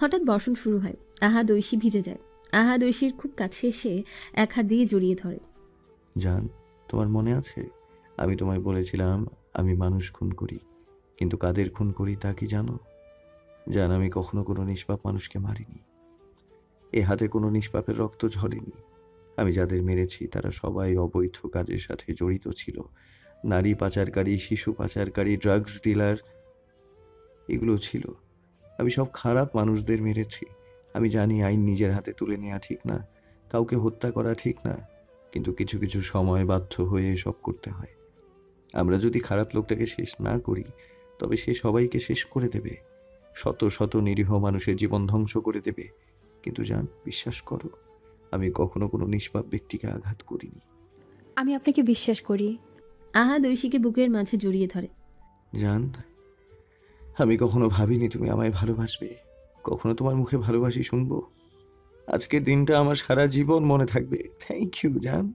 হঠাৎ বর্ষণ শুরু হয়। আহাদ ঐশী ভিজে যায়। আহাদ ঐশীর খুব কাছে এসে এক হাত দিয়ে জড়িয়ে ধরে। জান, তোমার মনে আছে আমি তোমায় বলেছিলাম আমি মানুষ খুন করি, কিন্তু কাদের খুন করি তা কি জানো? জান, আমি কখনো কোনো নিষ্পাপ মানুষকে মারিনি। এ হাতে কোনো নিষ্পাপের রক্ত ঝরেনি। আমি যাদের মেরেছি তারা সবাই অবৈধ কাজের সাথে জড়িত ছিল। নারী পাচারকারী, শিশু পাচারকারী, ড্রাগস ডিলার, এগুলো ছিল। আমি সব খারাপ মানুষদের মেরেছি। আমি জানি আইন নিজের হাতে তুলে নেওয়া ঠিক না, কাউকে হত্যা করা ঠিক না, কিন্তু কিছু কিছু সময় বাধ্য হয়ে এসব করতে হয়। আমরা যদি খারাপ লোকটাকে শেষ না করি তবে সে সবাইকে শেষ করে দেবে, শত শত নিরীহ মানুষের জীবন ধ্বংস করে দেবে। কিন্তু জান, বিশ্বাস করো, আমি কখনো কোনো নিষ্পাপ ব্যক্তিকে আঘাত করিনি। আমি আপনাকে বিশ্বাস করি। আহাদ ঐশীকে বুকের মাঝে জড়িয়ে ধরে। জান, আমি কখনো ভাবিনি তুমি আমায় ভালোবাসবে, কখনো তোমার মুখে ভালোবাসি শুনবো। আজকের দিনটা আমার সারা জীবন মনে থাকবে। থ্যাংক ইউ জান,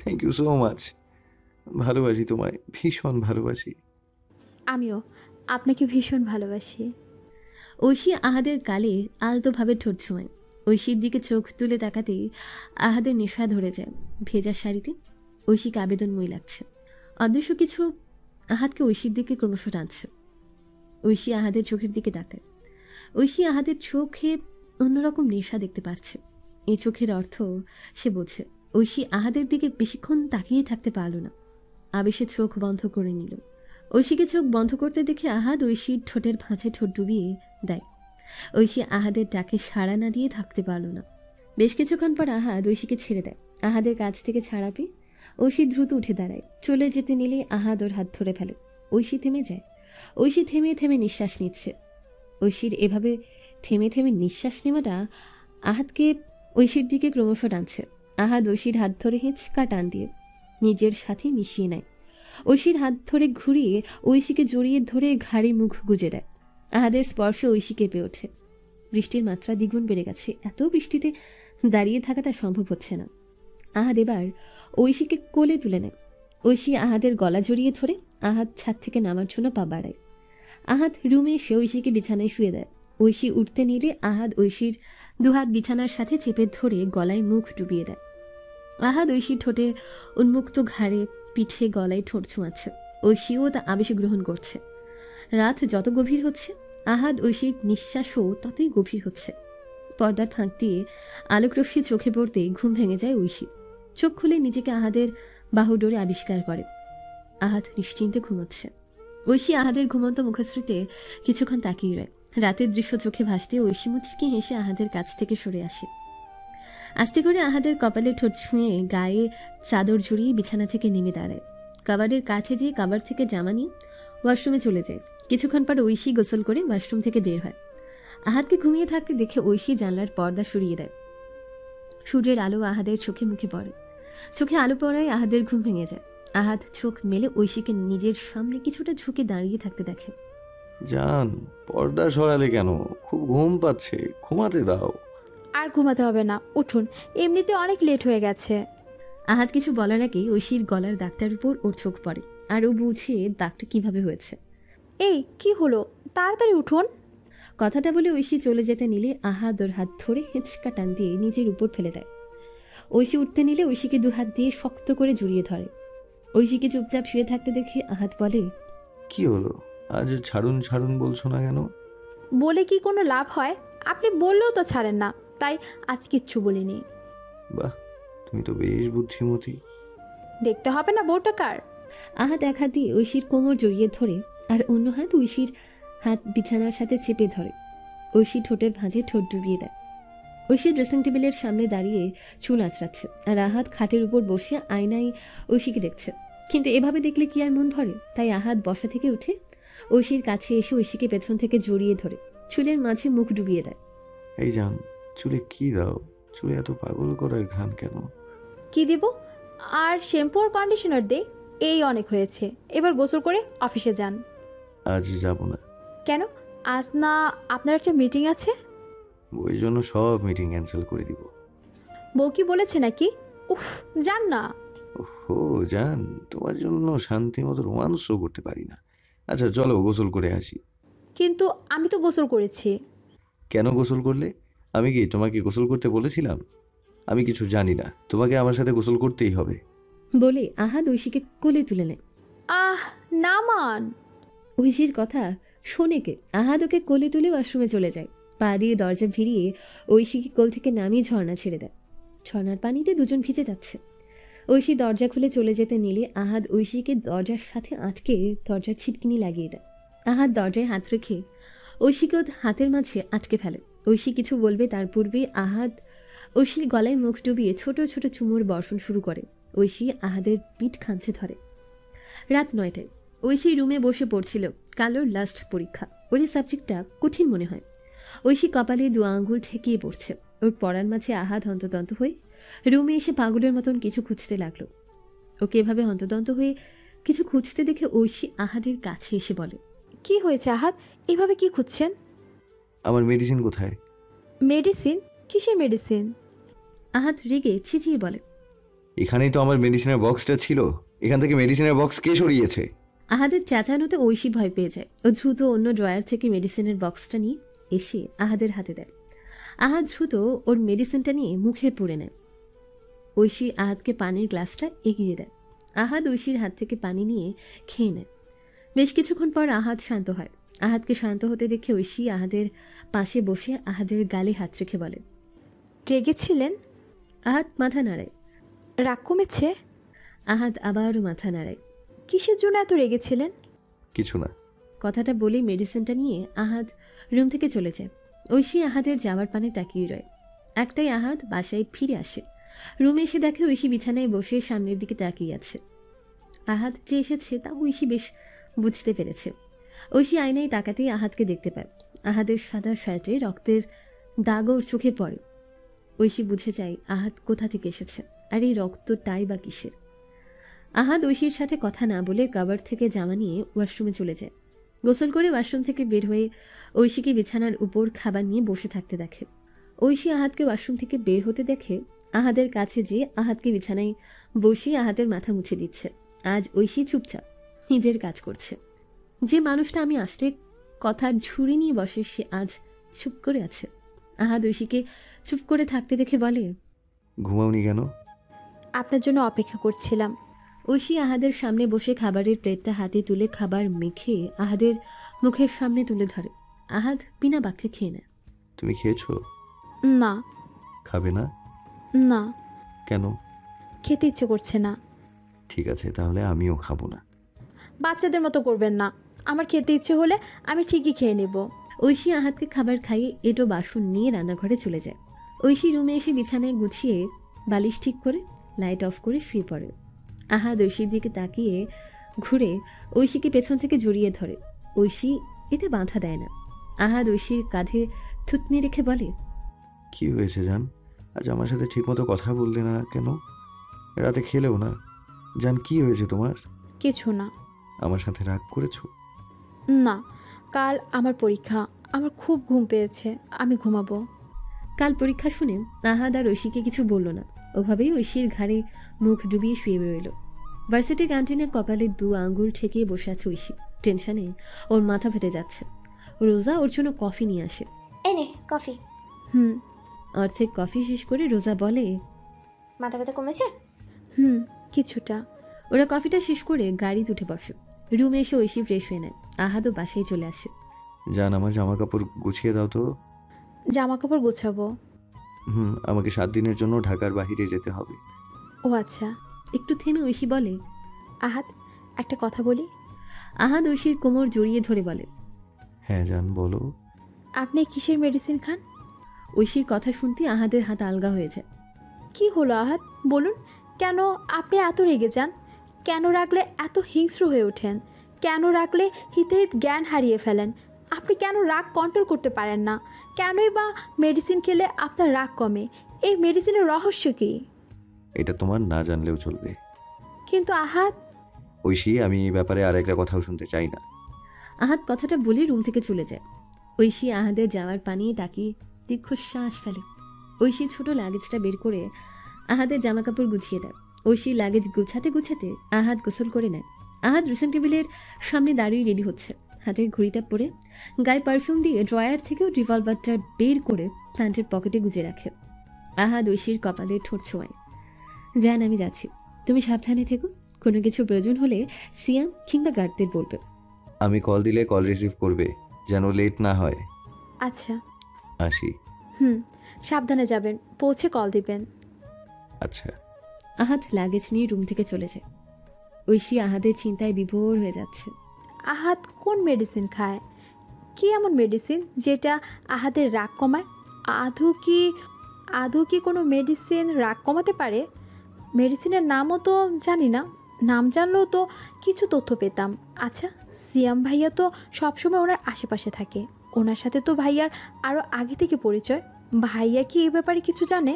থ্যাংক ইউ সো মাচ। ভালোবাসি তোমায়, ভীষণ ভালোবাসি। আমিও আপনাকে ভীষণ ভালোবাসি। ঐশী আহাদের গালে আলতোভাবে ঠোঁট ছোঁয়। ঐশীর দিকে চোখ তুলে তাকাতেই আহাদের নেশা ধরে যায়। ভেজা শাড়িতে ঐশীকে আবেদনময়ী লাগছে। অদৃশ্য কিছু আহাদকে ঐশীর দিকে ক্রমশ টানছে। ঐশী আহাদের চোখের দিকে তাকায়। ঐশী আহাদের চোখে অন্যরকম নেশা দেখতে পারছে। এই চোখের অর্থ সে বোঝে। ঐশী আহাদের দিকে বেশিক্ষণ তাকিয়ে থাকতে পারল না। আবেশে চোখ বন্ধ করে নিল। ঐশীকে চোখ বন্ধ করতে দেখে আহাদ ঐশীর ঠোঁটের ভাঁজে ঠোঁট ডুবিয়ে দেয়। ঐশী আহাদের ডাকে সাড়া না দিয়ে থাকতে পারল না। বেশ কিছুক্ষণ পর আহাদ ঐশীকে ছেড়ে দেয়। আহাদের কাছ থেকে ছাড়া পেয়ে ঐশী দ্রুত উঠে দাঁড়ায়। চলে যেতে নিলে আহাদ ওর হাত ধরে ফেলে। ঐশী থেমে যায়। ঐশী থেমে থেমে নিঃশ্বাস নিচ্ছে। ঐশীর এভাবে থেমে থেমে নিঃশ্বাস নেওয়াটা আহাদকে ঐশীর দিকে ক্রমশ টানছে। আহাদ ঐশীর হাত ধরে হেঁচকা টান দিয়ে নিজের সাথে মিশিয়ে নেয়। ঐশীর হাত ধরে ঘুরিয়ে ঐশীকে জড়িয়ে ধরে ঘাড়ে মুখ গুজে দেয়। আহাদের স্পর্শে ঐশী কেঁপে ওঠে। বৃষ্টির মাত্রা দ্বিগুণ বেড়ে গেছে। এত বৃষ্টিতে দাঁড়িয়ে থাকাটা সম্ভব হচ্ছে না। আহাদ এবার ঐশীকে কোলে তুলে নেয়। ঐশী আহাদের গলা জড়িয়ে ধরে আহাদ ছাদ থেকে নামার জন্য পা বাড়ায়। আহাদ রুমে এসে ঐশীকে বিছানায় শুয়ে দেয়। ঐশী উঠতে নিলে আহাদ ঐশীর দুহাত বিছানার সাথে চেপে ধরে গলায় মুখ ডুবিয়ে দেয়। আহাদ ঐশীর ঠোঁটে উন্মুক্ত ঘাড়ে, পিঠে, গলায় ঠোঁট ছোঁয়াচ্ছে। ঐশীও তা আবেশে গ্রহণ করছে। রাত যত গভীর হচ্ছে আহাদ ঐশীর নিঃশ্বাসও ততই গভীর হচ্ছে। পর্দার ফাঁক দিয়ে আলোকরশ্মি চোখে পড়তেই ঘুম ভেঙে যায় ঐশী। চোখ খুলে নিজেকে আহাদের বাহুডোরে আবিষ্কার করে। আহাদ নিশ্চিন্তে ঘুমোচ্ছে। ঐশী আহাদের ঘুমন্ত মুখশ্রীতে কিছুক্ষণ তাকিয়ে রয়। রাতের দৃশ্য চোখে ভাসতে ঐশী মুচকি হেসে আহাদের কাছ থেকে সরে আসে। আস্তে করে আহাদের কপালে ঠোঁট ছুঁয়ে গায়ে চাদর জড়িয়ে বিছানা থেকে নেমে দাঁড়ায়। কাবারের কাছে যেয়ে কাবার থেকে জামা নিয়ে ওয়াশরুমে চলে যায়। কিছুক্ষণ পর ঐশী গোসল করে ওয়াশরুম থেকে বের হয়। আহাদকে ঘুমিয়ে থাকতে দেখে ঐশী জানলার পর্দা সরিয়ে দেয়। সূর্যের আলো আহাদের চোখে মুখে পড়ে। চোখে আলো পড়ায় আহাদের ঘুম ভেঙে যায়। আহাদ চোখ মেলে ঐশীকে নিজের সামনে কিছুটা ঝুঁকে দাঁড়িয়ে থাকতে দেখে। জান, পর্দা সরালে কেন? খুব ঘুম পাচ্ছে, ঘুমাতে দাও। আর ঘুমাতে হবে না, উঠুন, এমনিতে অনেক লেট হয়ে গেছে। আহাদ কিছু বলার আগেই ঐশীর গলার দাগটার উপর ওর চোখ পড়ে। আর ও বুঝে দাগটা কিভাবে হয়েছে। এই কি হলো, তাড়াতাড়ি উঠুন। কথাটা বলে ঐশী চলে যেতে নিলে আহাদ ওর হাত ধরে হেঁচকা টান দিয়ে নিজের উপর ফেলে দেয়। ঐশী উঠতে নিলে ঐশীকে দুহাত দিয়ে শক্ত করে জড়িয়ে ধরে। ঐশীকে চুপচাপ শুয়ে থাকতে দেখে আহাদ বলে, কি হলো, আজ ছাড়ুন ছাড়ুন বলছো না কেন? বলে কি কোনো লাভ হয়? আপনি বললেও তো ছাড়েন না, তাই আজ কিচ্ছু বলিনি। বাহ, তুমি তো বেশ বুদ্ধিমতী। দেখতে হবে না বউটা কার। আহাদ এক হাত দিয়ে ঐশীর কোমর জড়িয়ে ধরে আর অন্য হাত ঐশীর হাত বিছানার সাথে চেপে ধরে। ঐশী ঠোঁটের ভাঁজে ঠোঁট ডুবিয়ে দেয়। ঐশী ড্রেসিং টেবিলের সামনে দাঁড়িয়ে চুল আঁচড়াচ্ছে আর আহাদ খাটের উপর বসে আয়নায় ঐশীকে দেখছে। কিন্তু এভাবে দেখলে কি আর মন ভরে? তাই আহাদ বসা থেকে উঠে ঐশীর কাছে এসে ঐশীকে পেছন থেকে জড়িয়ে ধরে চুলের মাঝে মুখ ডুবিয়ে দেয়। এই জান, চুলে কি দাও? চুলে এত পাগল করার ঘ্রাণ কেন? কি দিব? আর শ্যাম্পু আর কন্ডিশনার দে, এই অনেক হয়েছে। এবার গোসল করে অফিসে যান। আজ যাব না। কেন? আজ না আপনার একটা মিটিং আছে? ওই জন্য সব মিটিং ক্যান্সেল করে দিব। বউ কি বলেছে নাকি? উফ, যান না। ওহো জান, তোমার জন্য শান্তি মতো রোমান্সও করতে পারি না, আচ্ছা চলো গোসল করে আসি। কিন্তু আমি তো গোসল করেছি। কেন গোসল করলে? আমি কি তোমাকে গোসল করতে বলেছিলাম? আমি কিছু জানি না, তোমাকে আমার সাথে গোসল করতেই হবে। বলে আহাদ ঐশীকে কোলে তুলে নেয়। আহ, নামান। ঐশীর কথা শোনে কে? আহাদ ওকে কোলে তুলে ওয়াশরুমে চলে যায়। পা দিয়ে দরজা ভিড়িয়ে ঐশীকে কোল থেকে নামিয়ে ঝর্ণা ছেড়ে দেয়। ঝর্ণার পানিতে দুজন ভিজে যাচ্ছে। ঐশী দরজা খুলে চলে যেতে নিলে আহাদ ঐশীকে দরজার সাথে আটকে দরজার ছিটকিনি লাগিয়ে দেয়। আহাদ দরজায় হাত রেখে ঐশীকে ওর হাতের মাঝে আটকে ফেলে। ঐশী কিছু বলবে তার পূর্বে আহাদ ঐশীর গলায় মুখ ডুবিয়ে ছোট ছোট চুমুর বর্ষণ শুরু করে। ঐশী আহাদের পিঠ খামচে ধরে। রাত 9টায় ঐশী রুমে বসে পড়ছিল। কালোর লাস্ট পরীক্ষা। ওর এই সাবজেক্টটা কঠিন মনে হয়। ঐশী কপালে 2 আঙ্গুল ঠেকিয়ে পড়ছে। ওর পড়ার মাঝে আহাদ হন্তদন্ত হয়ে রুমে এসে পাগলের মতন কিছু খুঁজতে লাগলো। ওকে এভাবে হন্তদন্ত হয়ে কিছু খুঁজতে দেখে ঐশী আহাদের কাছে এসে বলে, কি হয়েছে আহাদ? এভাবে কি খুঁজছেন? আমার মেডিসিন কোথায়? মেডিসিন? কিসের মেডিসিন? আহাদ রেগে চিচিয়ে বলে, এখানেই তো আমার মেডিসিনের বক্সটা ছিল, এখান থেকে মেডিসিনের বক্স কে সরিয়েছে? আহাদের চেঁচানোতে ঐশী ভয় পেয়ে যায়। ও দ্রুত অন্য ড্রয়ার থেকে মেডিসিনের বক্সটা নিয়ে এসে আহাদের হাতে দেয়। আহাদ দ্রুত ওর মেডিসিনটা নিয়ে মুখে পুরে নেয়। ঐশী আহাদকে পানির গ্লাসটা এগিয়ে দেয়। আহাদ ঐশীর হাত থেকে পানি নিয়ে খেয়ে নেয়। বেশ কিছুক্ষণ পর আহাদ শান্ত হয়। আহাদকে শান্ত হতে দেখে ঐশী আহাদের পাশে বসে আহাদের গালে হাত রেখে বলে, রেগেছিলেন? আহাদ মাথা নাড়ায়। রাগ কমেছে? আহাদ আবারও মাথা নাড়ায়। কিসের জন্য এত রেগেছিলেন? কিছু না। কথাটা বলেই মেডিসিনটা নিয়ে আহাদ রুম থেকে চলে যায়। ঐশী আহাদের যাওয়ার পানে তাকিয়ে রয়। একটাই আহাদ বাসায় ফিরে আসে। রুমে এসে দেখে ঐশী বিছানায় বসে সামনের দিকে তাকিয়ে আছে। আহাদ যে এসেছে তা ঐশী বেশ বুঝতে পেরেছে। ঐশী আয়নায় তাকাতেই আহাদকে দেখতে পায়। আহাদের সাদা শার্টে রক্তের দাগ ওর চোখে পড়ে। ঐশী বুঝে যায় আহাদ কোথা থেকে এসেছে, আর এই রক্তটাই বা কিসের। আহাদ ঐশীর সাথে কথা না বলে কাভার থেকে জামা নিয়ে ওয়াশরুমে চলে যায়। গোসল করে ওয়াশরুম থেকে বের হয়ে ঐশীকে বিছানার উপর খাবার নিয়ে বসে থাকতে দেখে। ঐশী আহাদকে ওয়াশরুম থেকে বের হতে দেখে আহাদের কাছে যেয়ে আহাদকে বিছানায় বসিয়ে আহাদের মাথা মুছে দিচ্ছে। আজ ঐশী চুপচাপ নিজের কাজ করছে। যে মানুষটা আমি আসলে কথার ঝুড়ি নিয়ে বসে সে আজ চুপ করে আছে। আহাদ ঐশীকে চুপ করে থাকতে দেখে বলে, ঘুমাওনি কেন? আপনার জন্য অপেক্ষা করছিলাম। ঐশী আহাদের সামনে বসে খাবারের প্লেটটা হাতে তুলে খাবার মেখে আহাদের মুখের সামনে তুলে ধরে। আহাদ বিনা বাক্যে খেয়ে নেয়। তুমি খেয়েছো? না। খাবে না? না, কেন? খেতে ইচ্ছে করছে না। ঠিক আছে, তাহলে আমিও খাবো না। বাচ্চাদের মতো করবেন না। আমার খেতে ইচ্ছে হলে আমি ঠিকই খেয়ে নেব। ঐশী আহাদকে খাবার খাইয়ে এটো বাসন নিয়ে রান্নাঘরে চলে যায়। ঐশী রুমে এসে বিছানায় গুছিয়ে বালিশ ঠিক করে লাইট অফ করে শুয়ে পড়ে। আহাদ ঐশীর দিকে তাকিয়ে ঘুরে ঐশীকে পেছন থেকে জড়িয়ে ধরে। ঐশী এতে বাধা দেয় না। আহাদ ঐশীর কাঁধে থুতনি রেখে বলে, কি হয়েছে জান? আজ আমার সাথে ঠিকমতো কথা বললে না কেন? রাতে খেলেও না। জান, কি হয়েছে তোমার? কিছু না। আমার সাথে রাগ করেছো? না, কাল আমার পরীক্ষা। আমার খুব ঘুম পেয়েছে, আমি ঘুমাবো। কাল পরীক্ষা শুনে আহাদ আর ঐশীকে কিছু বলল না। ওভাবেই ঐশীর ঘাড়ে মুখ ডুবিয়ে শুয়ে রইল। ভার্সিটির ক্যান্টিনে কপালে 2 আঙ্গুল ঠেকিয়ে বসে আছে ঐশী। টেনশনে ওর মাথা ফেটে যাচ্ছে। রোজা ওর জন্য কফি নিয়ে আসে। এনে কফি। হুম। অর্ধেক কফি শেষ করে রোজা বলে, মাথা ব্যথা কমেছে? হুম, কিছুটা। ওরা কফিটা শেষ করে গাড়ি উঠে বসে। রুমে এসে ঐশী ফ্রেশ হয়ে নেয়। আহাদও বাসায় চলে আসে। জান, আমার জামা কাপড় গুছিয়ে দাও তো। জামা কাপড় গোছাবো? আমাকে 7 দিনের জন্য ঢাকার বাইরে যেতে হবে। ও আচ্ছা। একটু থেমে ঐশী বলে, আহাদ, একটা কথা বলি। আহাদ ঐশীর কোমর জড়িয়ে ধরে বলে, হ্যাঁ জান, বলো। আপনি কিসের মেডিসিন খান? ঐশীর কথা শুনতে আহাদের হাত আলগা হয়ে যায়। কি হলো আহাদ, বলুন। কেন আপনি এত রেগে যান? কেন রাগলে এত হিংস্র হয়ে ওঠেন? কেন রাগলে হিতে জ্ঞান হারিয়ে ফেলেন? আপনি কেন রাগ কন্ট্রোল করতে পারেন না? কেনই বা মেডিসিন খেলে আপনার রাগ কমে? এই মেডিসিনের রহস্য কি? এটা তোমার না জানলেও চলবে। কিন্তু আহাদ। ঐশী, আমি এই ব্যাপারে আর একটা কথাও শুনতে চাই না। আহাদ কথাটা বলে রুম থেকে চলে যায়। ঐশী আহাদের যাওয়ার পানি তাকিয়ে দীর্ঘশ্বাস ফেলে। ঐশী ছোট লাগেজটা বের করে আহাদের জামাকাপড় গুছিয়ে দেয়। ঐশী লাগেজ গুছাতে গুছাতে আহাদ গোসল করে নেয়। আহাদ ড্রেসিং টেবিলের সামনে দাঁড়িয়ে রেডি হচ্ছে, হাতে ঘড়িটা পরে গায়ে পারফিউম দিয়ে ড্রয়ার থেকেও রিভলভারটা বের করে প্যান্টের পকেটে গুজে রাখে। আহাদ ঐশীর কপালে ঠোঁট ছোঁয়ায়। জান, আমি যাচ্ছি, তুমি সাবধানে থেকো, কোনো কিছু প্রয়োজন হলে সিয়াম কিংবা গার্ডদের বলবে। আমি কল দিলে কল রিসিভ করবে, যেন লেট না হয়। আচ্ছা। আসি। সাবধানে যাবেন, পৌঁছে কল দিবেন। আচ্ছা। আহাদ লাগেজ নিয়ে রুম থেকে চলে যায়। ঐশী আহাদের চিন্তায় বিভোর হয়ে যাচ্ছে। আহাদ কোন মেডিসিন খায়? কি এমন মেডিসিন যেটা আহাদের রাগ কমায়? আদৌ কি কোনো মেডিসিন রাগ কমাতে পারে? মেডিসিনের নামও তো জানি না, নাম জানলেও তো কিছু তথ্য পেতাম। আচ্ছা, সিয়াম ভাইয়া তো সবসময় ওনার আশেপাশে থাকে, ওনার সাথে তো ভাইয়ার আরও আগে থেকে পরিচয়। ভাইয়া কি এই ব্যাপারে কিছু জানে?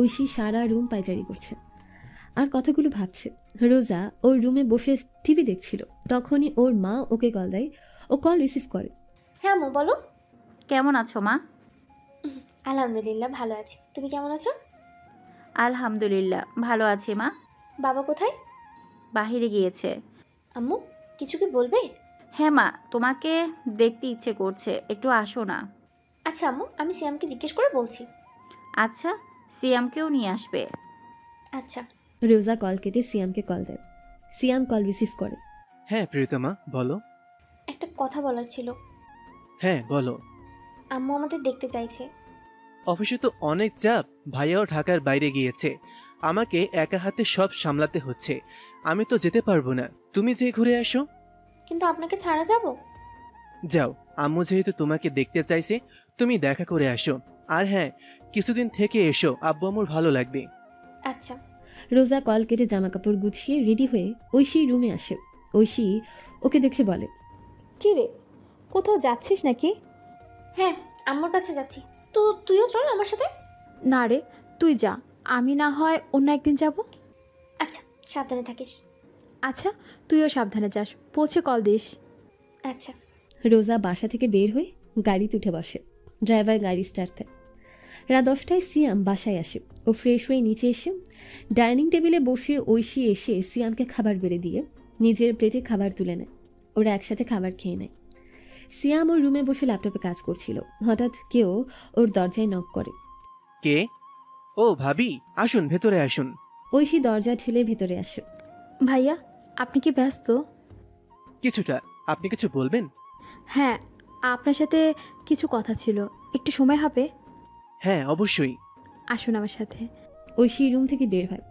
ঐশী সারা রুম পায়চারি করছে আর কথাগুলো ভাবছে। রোজা ওর রুমে বসে টিভি দেখছিল, তখনই ওর মা ওকে কল দেয়। ও কল রিসিভ করে। হ্যাঁ আম্মু বলো। কেমন আছো মা? আলহামদুলিল্লাহ ভালো আছি, তুমি কেমন আছো? আলহামদুলিল্লাহ ভালো আছি মা। বাবা কোথায়? বাহিরে গিয়েছে। আম্মু কিছু কি বলবে? হ্যাঁ মা, তোমাকে দেখতে ইচ্ছে করছে, একটু আসো না। আচ্ছা আম্মু, আমি সিয়ামকে জিজ্ঞেস করে বলছি। আচ্ছা, সিয়ামকেও নিয়ে আসবে। আচ্ছা। রোজা কল কেটে সিয়ামকে কল দেয়। সিয়াম কল রিসিভ করে। হ্যাঁ প্রিয়তমা, বলো। একটা কথা বলার ছিল। হ্যাঁ বলো। আম্মু আমাদের দেখতে চাইছে। অফিসে তো অনেক চাপ, ভাইয়াও ঢাকার বাইরে গিয়েছে, আমাকে একা হাতে সব সামলাতে হচ্ছে, আমি তো যেতে পারবো না, তুমি যে ঘুরে আসো। কিন্তু আপনাকে ছাড়া যাব? যাও, আম্মু যেহেতু তোমাকে দেখতে চাইছে, তুমি দেখা করে আসো। আর হ্যাঁ, কিছুদিন থেকে এসো, আব্বু আম্মুর ভালো লাগবে। আচ্ছা। রোজা কল কেটে জামা কাপড় গুছিয়ে রেডি হয়ে ঐশীর রুমে আসে। ঐশী ওকে দেখে বলে, কি রে, কোথাও যাচ্ছিস নাকি? হ্যাঁ আম্মুর কাছে যাচ্ছি, তো তুইও চল আমার সাথে। না রে, তুই যা, আমি না হয় অন্য একদিন যাব। আচ্ছা সাবধানে থাকিস। আচ্ছা, তুইও সাবধানে যাস, পৌঁছে কল দিস। আচ্ছা। রোজা বাসা থেকে বের হয়ে গাড়িতে উঠে বসে। ড্রাইভার গাড়ি স্টার্ট দেয়। রাত 10টায় সিয়াম বাসায় আসে। ও ফ্রেশ হয়ে নিচে এসে ডাইনিং টেবিলে বসে ঐশী এসে সিয়ামকে খাবার বেড়ে দিয়ে নিজের প্লেটে খাবার তুলে নেয়। ওরা একসাথে খাবার খেয়ে নেয়। সিয়াম ওর রুমে বসে ল্যাপটপে কাজ করছিল। হঠাৎ কেউ ওর দরজায় নক করে। কে? ও ভাবি, আসুন ভেতরে আসুন। ঐশী দরজা ঠেলে ভেতরে আসে। ভাইয়া, আপনি কি ব্যস্ত? কিছুটা। আপনি কিছু বলবেন? হ্যাঁ, আপনার সাথে কিছু কথা ছিল, একটু সময় হবে? হ্যাঁ অবশ্যই। আসুন আমার সাথে। ঐশী রুম থেকে বের হয়।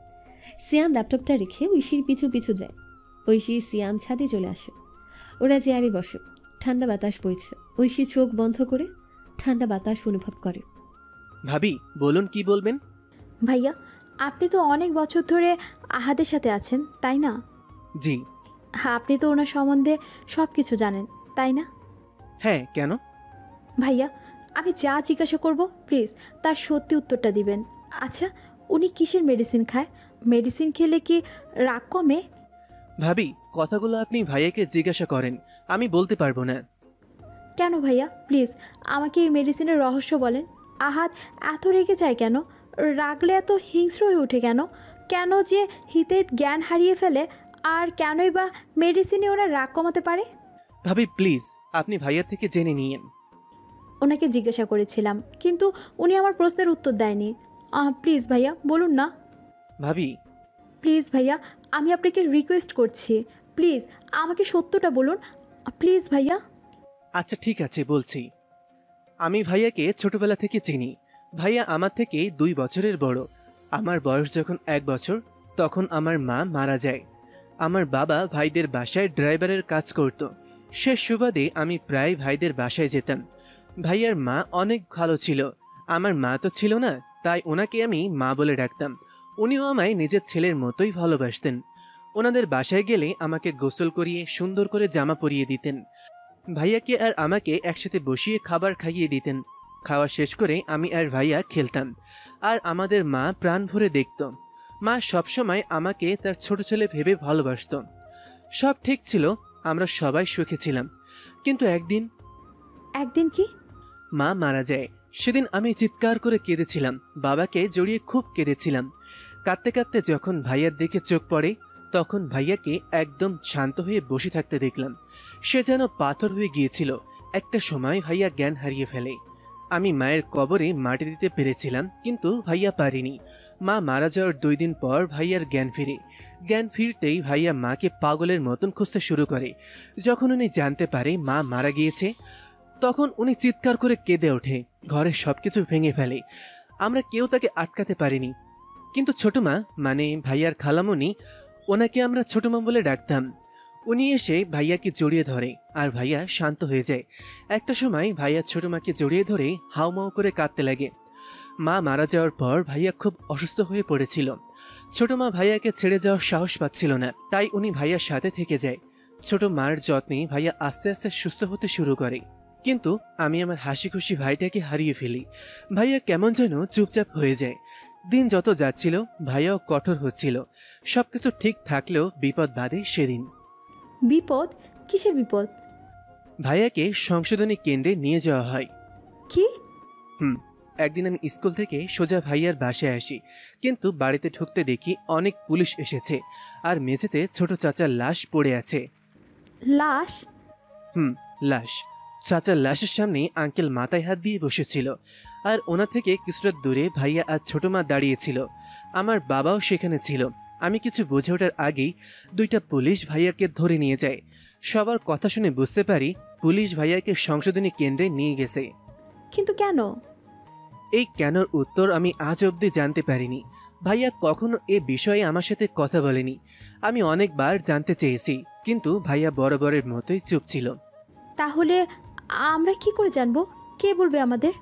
সিয়াম ল্যাপটপটা রেখে ঐশীর পিছু পিছু যায়। ঐশী সিয়াম ছাদে চলে আসে। ওরা চেয়ারে বসে। ঠান্ডা বাতাস বইছে। ঐশী চোখ বন্ধ করে ঠান্ডা বাতাস অনুভব করে। ভাবি বলুন, কি বলবেন? ভাইয়া, আপনি তো অনেক বছর ধরে আহাদের সাথে আছেন, তাই না? জি। আপনি তো ওনার সম্বন্ধে সব কিছু জানেন, তাই না? হ্যাঁ, কেন? ভাইয়া, আমি যা জিজ্ঞাসা করব প্লিজ তার সত্যি উত্তরটা দিবেন। আচ্ছা, উনি কিসের মেডিসিন খায়? মেডিসিন খেলে কি রাগ কমে? ভাবি, কথাগুলো আপনি ভাইয়াকে জিজ্ঞাসা করেন, আমি বলতে পারবো না। কেন ভাইয়া, প্লিজ আমাকে এই মেডিসিনের রহস্য বলেন। আহাদ এত রেগে যায় কেন? রাগলে এত হিংস্র হয়ে ওঠে কেন? কেন যে হিতের জ্ঞান হারিয়ে ফেলে? আর কেনই বা মেডিসিনে ওনার রাগ কমাতে পারে? ভাবি প্লিজ, আপনি ভাইয়ার থেকে জেনে নিয়েন। ওনাকে জিজ্ঞাসা করেছিলাম, কিন্তু উনি আমার প্রশ্নের উত্তর দেয়নি। প্লিজ ভাইয়া বলুন না। ভাবি প্লিজ ভাইয়া, আমি আপনাকে রিকোয়েস্ট করছি, প্লিজ আমাকে সত্যটা বলুন, প্লিজ ভাইয়া। আচ্ছা ঠিক আছে, বলছি। আমি ভাইয়াকে ছোটবেলা থেকে চিনি। ভাইয়া আমার থেকে 2 বছরের বড়। আমার বয়স যখন 1 বছর, তখন আমার মা মারা যায়। আমার বাবা ভাইদের বাসায় ড্রাইভারের কাজ করত। সে সুবাদে আমি প্রায় ভাইদের বাসায় যেতাম। ভাইয়ার মা অনেক ভালো ছিল। আমার মা তো ছিল না, তাই ওনাকে আমি মা বলে ডাকতাম। উনিও আমায় নিজের ছেলের মতোই ভালোবাসতেন। ওনাদের বাসায় গেলে আমাকে গোসল করিয়ে সুন্দর করে জামা পরিয়ে দিতেন। ভাইয়াকে আর আমাকে একসাথে বসিয়ে খাবার খাইয়ে দিতেন। খাওয়া শেষ করে আমি আর ভাইয়া খেলতাম। আর আমাদের মা প্রাণ ভরে দেখত। মা সবসময় আমাকে তার ছোট ছেলে ভেবে ভালোবাসত। সব ঠিক ছিল, আমরা সবাই সুখে ছিলাম। কিন্তু একদিন কি? মা মারা যায়। সেদিন আমি চিৎকার করে কেঁদেছিলাম, বাবাকে জড়িয়ে খুব কেঁদেছিলাম। কাঁদতে কাঁদতে যখন ভাইয়ার দিকে চোখ পড়ে, তখন ভাইয়াকে একদম শান্ত হয়ে বসে থাকতে দেখলাম। সে যেন পাথর হয়ে গিয়েছিল। একটা সময় ভাইয়া জ্ঞান হারিয়ে ফেলে। আমি মায়ের কবরে মাটি দিতে পেরেছিলাম, কিন্তু ভাইয়া পারিনি। মা মারা যাওয়ার 2 দিন পর ভাইয়ার জ্ঞান ফিরে। জ্ঞান ফিরতেই ভাইয়া মাকে পাগলের মতন খুঁজতে শুরু করে। যখন উনি জানতে পারে মা মারা গিয়েছে, তখন উনি চিৎকার করে কেঁদে ওঠে, ঘরের সবকিছু ভেঙে ফেলে। আমরা কেউ তাকে আটকাতে পারিনি। কিন্তু ছোট মা, মানে ভাইয়ার খালামণি, ওনাকে আমরা ছোট মা বলে ডাকতাম। উনি এসে ভাইয়াকে জড়িয়ে ধরে আর ভাইয়া শান্ত হয়ে যায়। একটা সময় ভাইয়া ছোট মাকে জড়িয়ে ধরে হাউমাউ করে কাঁদতে লাগে। মা মারা যাওয়ার পর ভাইয়া খুব অসুস্থ হয়ে পড়েছিল। ছোট মা ভাইয়াকে ছেড়ে যাওয়ার সাহস পাচ্ছিল না, তাই উনি ভাইয়ার সাথে থেকে যায়। ছোট মার যত্নে ভাইয়া আস্তে আস্তে সুস্থ হতে শুরু করে। কিন্তু আমি আমার হাসি খুশি ভাইটাকে হারিয়ে ফেলি। ভাইয়া কেমন যেন চুপচাপ হয়ে যায়। দিন যত যাচ্ছিল ভাইয়াও কঠোর হচ্ছিল। সবকিছু ঠিক থাকলেও বিপদ বাধে সেদিন। বিপদ? কিসের বিপদ? ভাইয়াকে সংশোধনী কেন্দ্রে নিয়ে যাওয়া হয়। কি? একদিন আমি স্কুল থেকে সোজা ভাইয়ার বাসায় আসি, কিন্তু বাড়িতে ঢুকতে দেখি অনেক পুলিশ এসেছে আর মেঝেতে ছোট চাচার লাশ পড়ে আছে। লাশ? লাশ। চাচার লাশের সামনে আঙ্কেল মাথায় হাত দিয়ে বসেছিল, আর ওনা থেকে কিছুটা দূরে ভাইয়া আর ছোট মা দাঁড়িয়েছিল। আমার বাবাও সেখানে ছিল। আমি কিছু বুঝে ওঠার আগেই 2টা পুলিশ ভাইয়াকে ধরে নিয়ে যায়। সবার কথা শুনে বুঝতে পারি পুলিশ ভাইয়াকে সংশোধনী কেন্দ্রে নিয়ে গেছে। কিন্তু কেন? এই কেনর উত্তর আমি আজ অবধি জানতে পারিনি। ভাইয়া কখনো এ বিষয়ে আমার সাথে কথা বলেনি। আমি অনেকবার জানতে চেয়েছি, কিন্তু ভাইয়া বরাবরের মতোই চুপ ছিল। তাহলে আমরা কি করে জানবো? কে বলবে আমাদের?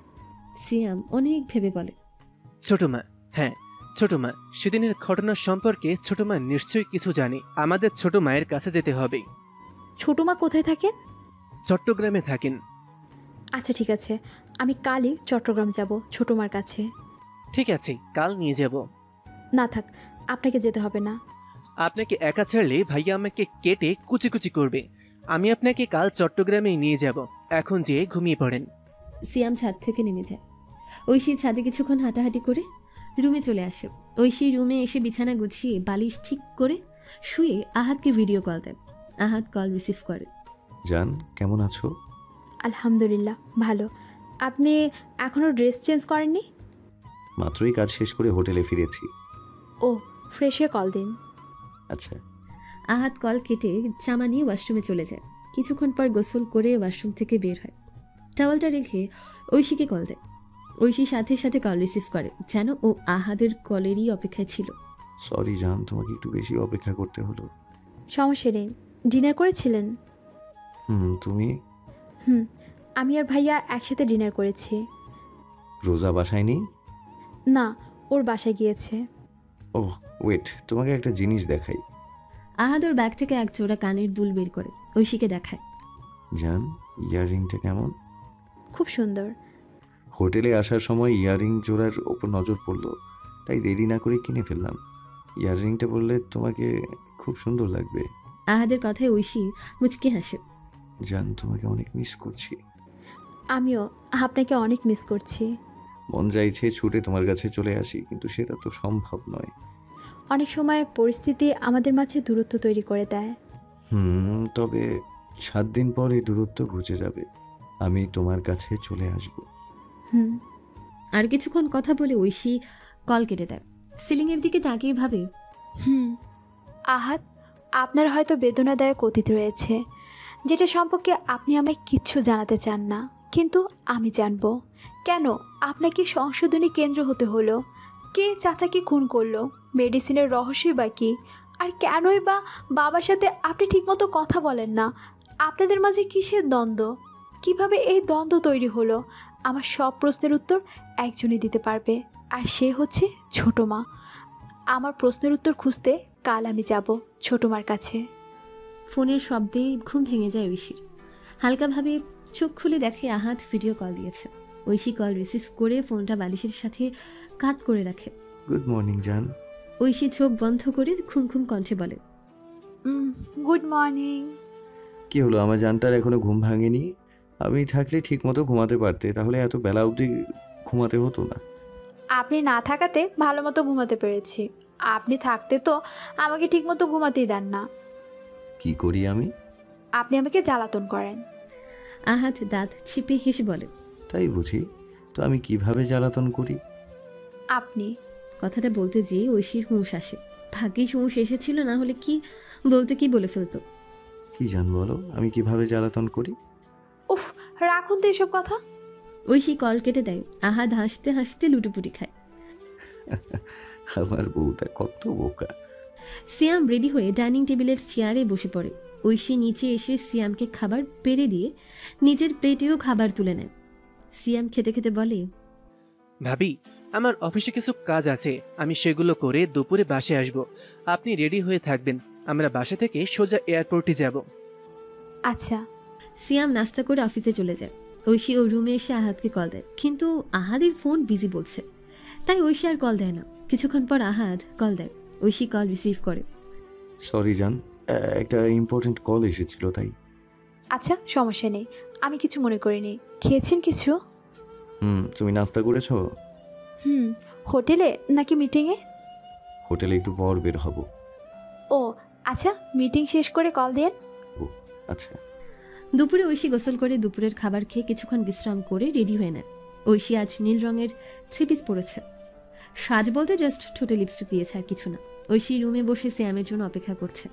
সিয়াম অনেক ভেবে বলে। ছোট মা। হ্যাঁ, ছোট মা। সেদিনের ঘটনা সম্পর্কে ছোট মা নিশ্চয়ই কিছু জানে। আমাদের ছোট মায়ের কাছে যেতে হবে। ছোট মা কোথায় থাকেন? চট্টগ্রামে থাকেন। আচ্ছা ঠিক আছে, আমি কালই চট্টগ্রাম যাব ছোট মার কাছে। ঠিক আছে, কাল নিয়ে যাব। না থাক, আপনাকে যেতে হবে না। আপনাকে একা ছাড়লে ভাইয়া আমাকে কেটে কুচি কুচি করবে। আমি আপনাকে কাল চট্টগ্রামেই নিয়ে যাব। এখন যেয়ে ঘুমিয়ে পড়েন। সিয়াম ছাদ থেকে নেমে যায়। ঐশী ছাদে কিছুক্ষণ হাঁটাহাঁটি করে রুমে চলে আসে। ঐশী রুমে এসে বিছানা গুছিয়ে বালিশ ঠিক করে শুয়ে আহাদকে ভিডিও কল দেয়। আহাদ কল রিসিভ করে। জান, কেমন আছো? আলহামদুলিল্লাহ ভালো। আপনি এখনও ড্রেস চেঞ্জ করেননি? মাত্রই কাজ শেষ করে হোটেলে ফিরেছি। ও, ফ্রেশ হয়ে কল দিন। আচ্ছা। আহাদ কল কেটে জামা নিয়ে ওয়াশরুমে চলে যায়। কিছুক্ষণ পর গোসল করে ওয়াশরুম থেকে বের হয়। টাওয়ালটা রেখে ঐশীকে কল দেয়। ঐশী সাথে সাথে কল রিসিভ করে, যেন ও আহাদের কলেরই অপেক্ষায় ছিল। সরি জান, তোমাকে একটু বেশি অপেক্ষা করতে হলো। সমস্যা নেই। ডিনার করেছিলেন? তুমি? আমি আর ভাইয়া একসাথে ডিনার করেছি। রোজা বাসায় নেই? না, ওর বাসায় গিয়েছে। ওহ ওয়েট, তোমাকে একটা জিনিস দেখাই। আহাদ ওর ব্যাগ থেকে এক জোড়া কানের দুল বের করে ঐশীকে দেখায়। জান, ইয়াররিংটা কেমন? খুব সুন্দর। হোটেলে আসার সময় ইয়াররিং জোড়ার ওপর নজর পড়লো, তাই দেরি না করে কিনে ফেললাম। ইয়াররিংটা পরলে তোমাকে খুব সুন্দর লাগবে। আহাদের কথায় ঐশী মুচকি হাসে। জান, তোমাকে অনেক মিস করছি। আমিও আপনাকে অনেক মিস করছি। মন চাইছে ছুটে তোমার কাছে চলে আসি, কিন্তু সেটা তো সম্ভব নয়। অনেক সময় পরিস্থিতি আমাদের মাঝে দূরত্ব তৈরি করে দেয়। তবে 7 দিন পর এই দূরত্ব ঘুচে যাবে। আমি তোমার কাছে চলে আসব। আর কিছুক্ষণ কথা বলে ঐশী কল কেটে দেয়। সিলিংয়ের দিকে তাকিয়ে ভাবে, আহাদ, আপনার হয়তো বেদনাদায়ক অতীত রয়েছে, যেটা সম্পর্কে আপনি আমায় কিচ্ছু জানাতে চান না, কিন্তু আমি জানবো। কেন আপনাকে সংশোধনী কেন্দ্র হতে হলো? কে চাচাকে খুন করলো? মেডিসিনের রহস্যই বা কী? আর কেনই বা বাবার সাথে আপনি ঠিকমতো কথা বলেন না? আপনাদের মাঝে কিসের দ্বন্দ্ব? কিভাবে এই দ্বন্দ্ব তৈরি হলো? আমার সব প্রশ্নের উত্তর একজনই দিতে পারবে, আর সে হচ্ছে ছোট মা। আমার প্রশ্নের উত্তর খুঁজতে কাল আমি যাব ছোট মার কাছে। ফোনের শব্দে ঘুম ভেঙে যায় ঐশীর। হালকাভাবে চোখ খুলে দেখে আহাদ ভিডিও কল দিয়েছে। ঐশী কল রিসিভ করে ফোনটা বালিশের সাথে কাত করে রাখে। গুড মর্নিং জান। ঐশী চোখ বন্ধ করে ঘুম ঘুম কণ্ঠে বলে, গুড মর্নিং। কি হলো, আমার জানটার এখনো ঘুম ভাঙেনি? আমি থাকলে ঠিক মতো ঘুমাতে পারতে, তাহলে এত বেলা অবধি ঘুমাতে হতো না। আপনি না থাকাতে ভালো মতো ঘুমাতে পেরেছি। আপনি থাকতে তো আমাকে ঠিকমতো ঘুমাতেই দেন না। কি করি আমি? আপনি আমাকে জ্বালাতন করেন। আহাদ দাঁত চিপে হেসে বলে, তাই বুঝি? তো আমি কিভাবে জ্বালাতন করি? আপনি কথাটা বলতে যেয়ে ঐশীর হুঁশ আসে। ভাগ্যিস হুঁশ এসেছিল, না হলে কি বলতে কি বলে ফেলতো। কি জান বলো, আমি কিভাবে জ্বালাতন করি? উফ, রাখুন তো এসব কথা। ঐশী কল কেটে দেয়। আহাদ হাসতে হাসতে লুটোপুটি খায়। আমার বউটা কত বোকা। সিয়াম রেডি হয়ে ডাইনিং টেবিলের চেয়ারে বসে পড়ে। ঐশী নিচে এসে সিয়ামকে খাবার পেড়ে দিয়ে নিজের প্লেটেও খাবার তুলে নেয়। সিয়াম খেতে খেতে বলে, ভাবি, আমার অফিসে কিছু কাজ আছে, আমি সেগুলো করে দুপুরে বাসে আসব। আপনি রেডি হয়ে থাকবেন, আমরা বাসা থেকে সোজা এয়ারপোর্টে যাব। আচ্ছা। সিয়াম নাস্তা করে অফিসে চলে যায়। ঐশী ওর রুমে এসে আহাদকে কল দেয়, কিন্তু আহাদের ফোন বিজি বলছে, তাই ঐশী আর কল দেয় না। কিছুক্ষণ পর আহাদ কল দেয়। ঐশী কল রিসিভ করে। সরি জান, একটা ইম্পর্টেন্ট কল এসেছিল তাই। আচ্ছা, সমস্যা নেই, আমি কিছু মনে করিনি। খেয়েছেন কিছু? তুমি নাস্তা করেছো? হোটেলে নাকি মিটিংয়ে? হোটেলে একটু পর বের হব। ও আচ্ছা, মিটিং শেষ করে কল দিন। ও আচ্ছা। দুপুরে ঐশী গোসল করে দুপুরের খাবার খেয়ে কিছুক্ষণ বিশ্রাম করে রেডি হয়ে নেয়। ঐশী আজ নীল রঙের থ্রি পিস পরেছে। সাজ বলতে জাস্ট ঠোঁটে লিপস্টিক দিয়েছে, আর কিছু না। ঐশী রুমে বসে সিয়ামের জন্য অপেক্ষা করছে।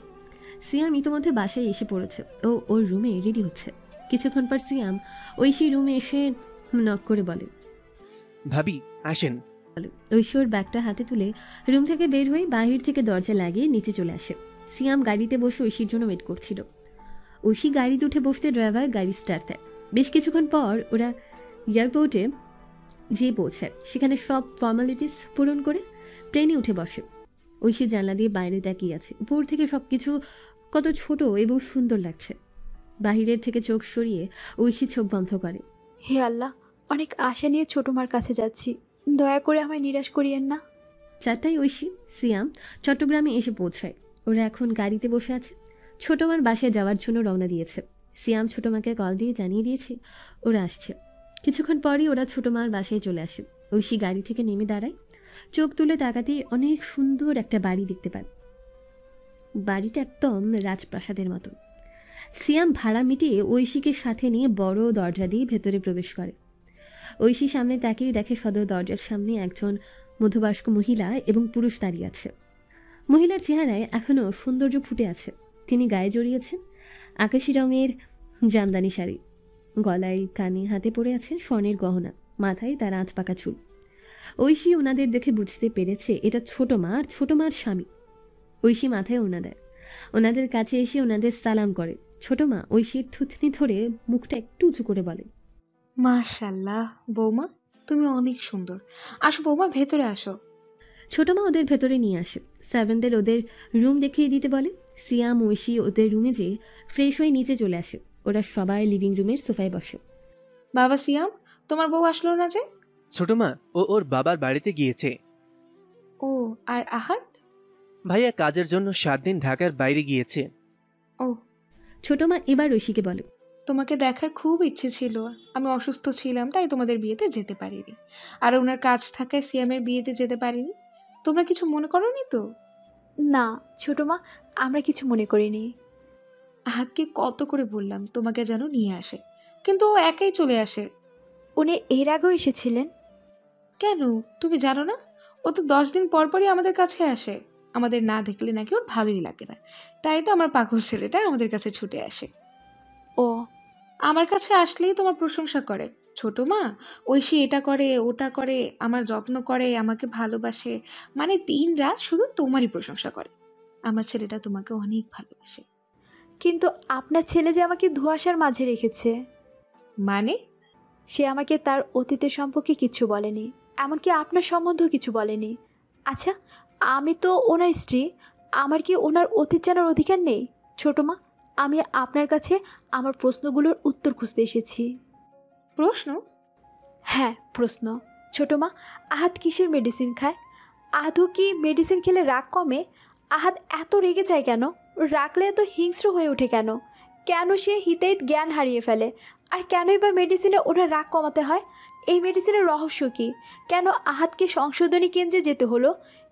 সিয়াম ইতোমধ্যে বাসায় এসে পড়েছে ও ওর রুমে রেডি হচ্ছে। কিছুক্ষণ পর সিয়াম ঐশী রুমে এসে নক করে বলে, ভাবি আসেন। ঐশী ওর ব্যাগটা হাতে তুলে রুম থেকে বের হয়ে বাহির থেকে দরজা লাগিয়ে নিচে চলে আসে। সিয়াম গাড়িতে বসে ঐশীর জন্য ওয়েট করছিল। ঐশী গাড়িতে উঠে বসতে ড্রাইভার গাড়ি স্টার্ট দেয়। বেশ কিছুক্ষণ পর ওরা এয়ারপোর্টে যেয়ে পৌঁছায়। সেখানে সব ফর্মালিটিস পূরণ করে প্লেনে উঠে বসে। ঐশী জানলা দিয়ে বাইরে তাকিয়ে আছে। উপর থেকে সবকিছু কত ছোট এবং সুন্দর লাগছে। বাহিরের থেকে চোখ সরিয়ে ঐশী চোখ বন্ধ করে। হে আল্লাহ, অনেক আশা নিয়ে ছোট মার কাছে যাচ্ছি, দয়া করে আমায় নিরাশ করিয়েন না। 4টায় ঐশী সিয়াম চট্টগ্রামে এসে পৌঁছায়। ওরা এখন গাড়িতে বসে আছে। ছোট মার বাসায় যাওয়ার জন্য রওনা দিয়েছে। সিয়াম ছোট মাকে কল দিয়ে জানিয়ে দিয়েছে ওরা আসছে। কিছুক্ষণ পরই ওরা ছোট মার বাসায় চলে আসে। ঐশী গাড়ি থেকে নেমে দাঁড়ায়। চোখ তুলে তাকাতেই অনেক সুন্দর একটা বাড়ি দেখতে পায়। বাড়িটা একদম রাজপ্রাসাদের মতো। সিয়াম ভাড়া মিটিয়ে ঐশীকে সাথে নিয়ে বড় দরজা দিয়ে ভেতরে প্রবেশ করে। ঐশী সামনে তাকিয়ে দেখে সদর দরজার সামনে একজন মধ্যবয়স্ক মহিলা এবং পুরুষ দাঁড়িয়ে আছে। মহিলার চেহারায় এখনও সৌন্দর্য ফুটে আছে। তিনি গায়ে জড়িয়েছেন আকাশি রঙের জামদানি শাড়ি। গলায় কানে হাতে পরে আছেন স্বর্ণের গহনা। মাথায় তার আধ পাকা চুল। ঐশী ওনাদের দেখে বুঝতে পেরেছে এটা ছোট মা আর ছোট মার স্বামী। ঐশী মাথায় ওনা দেয়। ওনাদের কাছে এসে ওনাদের সালাম করে। ছোট মা ঐশীর থুতনি ধরে মুখটা একটু উঁচু করে বলে, মাশাল্লাহ বৌমা, তুমি অনেক সুন্দর। আসো বৌমা, ভেতরে আসো। ছোট মা ওদের ভেতরে নিয়ে আসে। সার্ভেন্টদের ওদের রুম দেখিয়ে দিতে বলে। সিয়াম ঐশী ওদের রুমে যেয়ে ফ্রেশ হয়ে নিচে চলে আসে। ওরা সবাই লিভিং রুমের সোফায় বসে। বাবা সিয়াম, তোমার বউ আসলো না যে? ছোট মা ওর বাবার বাড়িতে গিয়েছে। ও, আর আহাদ? ভাইয়া কাজের জন্য 7 দিন ঢাকার বাইরে গিয়েছে। ও, ছোট মা এবার ঐশীকে বলে, তোমাকে দেখার খুব ইচ্ছে ছিল। আমি অসুস্থ ছিলাম, তাই তোমাদের বিয়েতে যেতে পারিনি। আর ওনার কাজ থাকায় সিয়ামের বিয়েতে যেতে পারিনি। তোমরা কিছু মনে করোনি তো? না ছোট মা, আমরা কিছু মনে করিনি। আহাদকে কত করে বললাম তোমাকে যেন নিয়ে আসে, কিন্তু ও একাই চলে আসে। উনি এর আগেও এসেছিলেন? কেন, তুমি জানো না? ও তো 10 দিন পর পরই আমাদের কাছে আসে। আমাদের না দেখলে নাকি ওর ভালোই লাগে না, তাই তো আমার পাগল ছেলেটা আমাদের কাছে ছুটে আসে। ও, আমার কাছে আসলেই তোমার প্রশংসা করে। ছোট মা, ঐশী এটা করে ওটা করে, আমার যত্ন করে, আমাকে ভালোবাসে, মানে 3 রাত শুধু তোমারই প্রশংসা করে। আমার ছেলেটা তোমাকে অনেক ভালোবাসে। কিন্তু আপনার ছেলে যে আমাকে ধোঁয়াশার মাঝে রেখেছে। মানে? সে আমাকে তার অতীতের সম্পর্কে কিছু বলেনি, এমনকি আপনার সম্বন্ধেও কিছু বলেনি। আচ্ছা, আমি তো ওনার স্ত্রী, আমার কি ওনার অতীত জানার অধিকার নেই? ছোট মা, আমি আপনার কাছে আমার প্রশ্নগুলোর উত্তর খুঁজতে এসেছি। প্রশ্ন? হ্যাঁ, প্রশ্ন। ছোট মা, আহাদ কিসের মেডিসিন খায়? আদৌ কি মেডিসিন খেলে রাগ কমে? আহাদ এত রেগে যায় কেন? রাগলে এত হিংস্র হয়ে ওঠে কেন? কেন সে হিতাহিত জ্ঞান হারিয়ে ফেলে? আর কেনই বা মেডিসিনে ওনার রাগ কমাতে হয়? এই মেডিসিনের রহস্য কী? কেন আহাদকে সংশোধনী কেন্দ্রে যেতে হলো?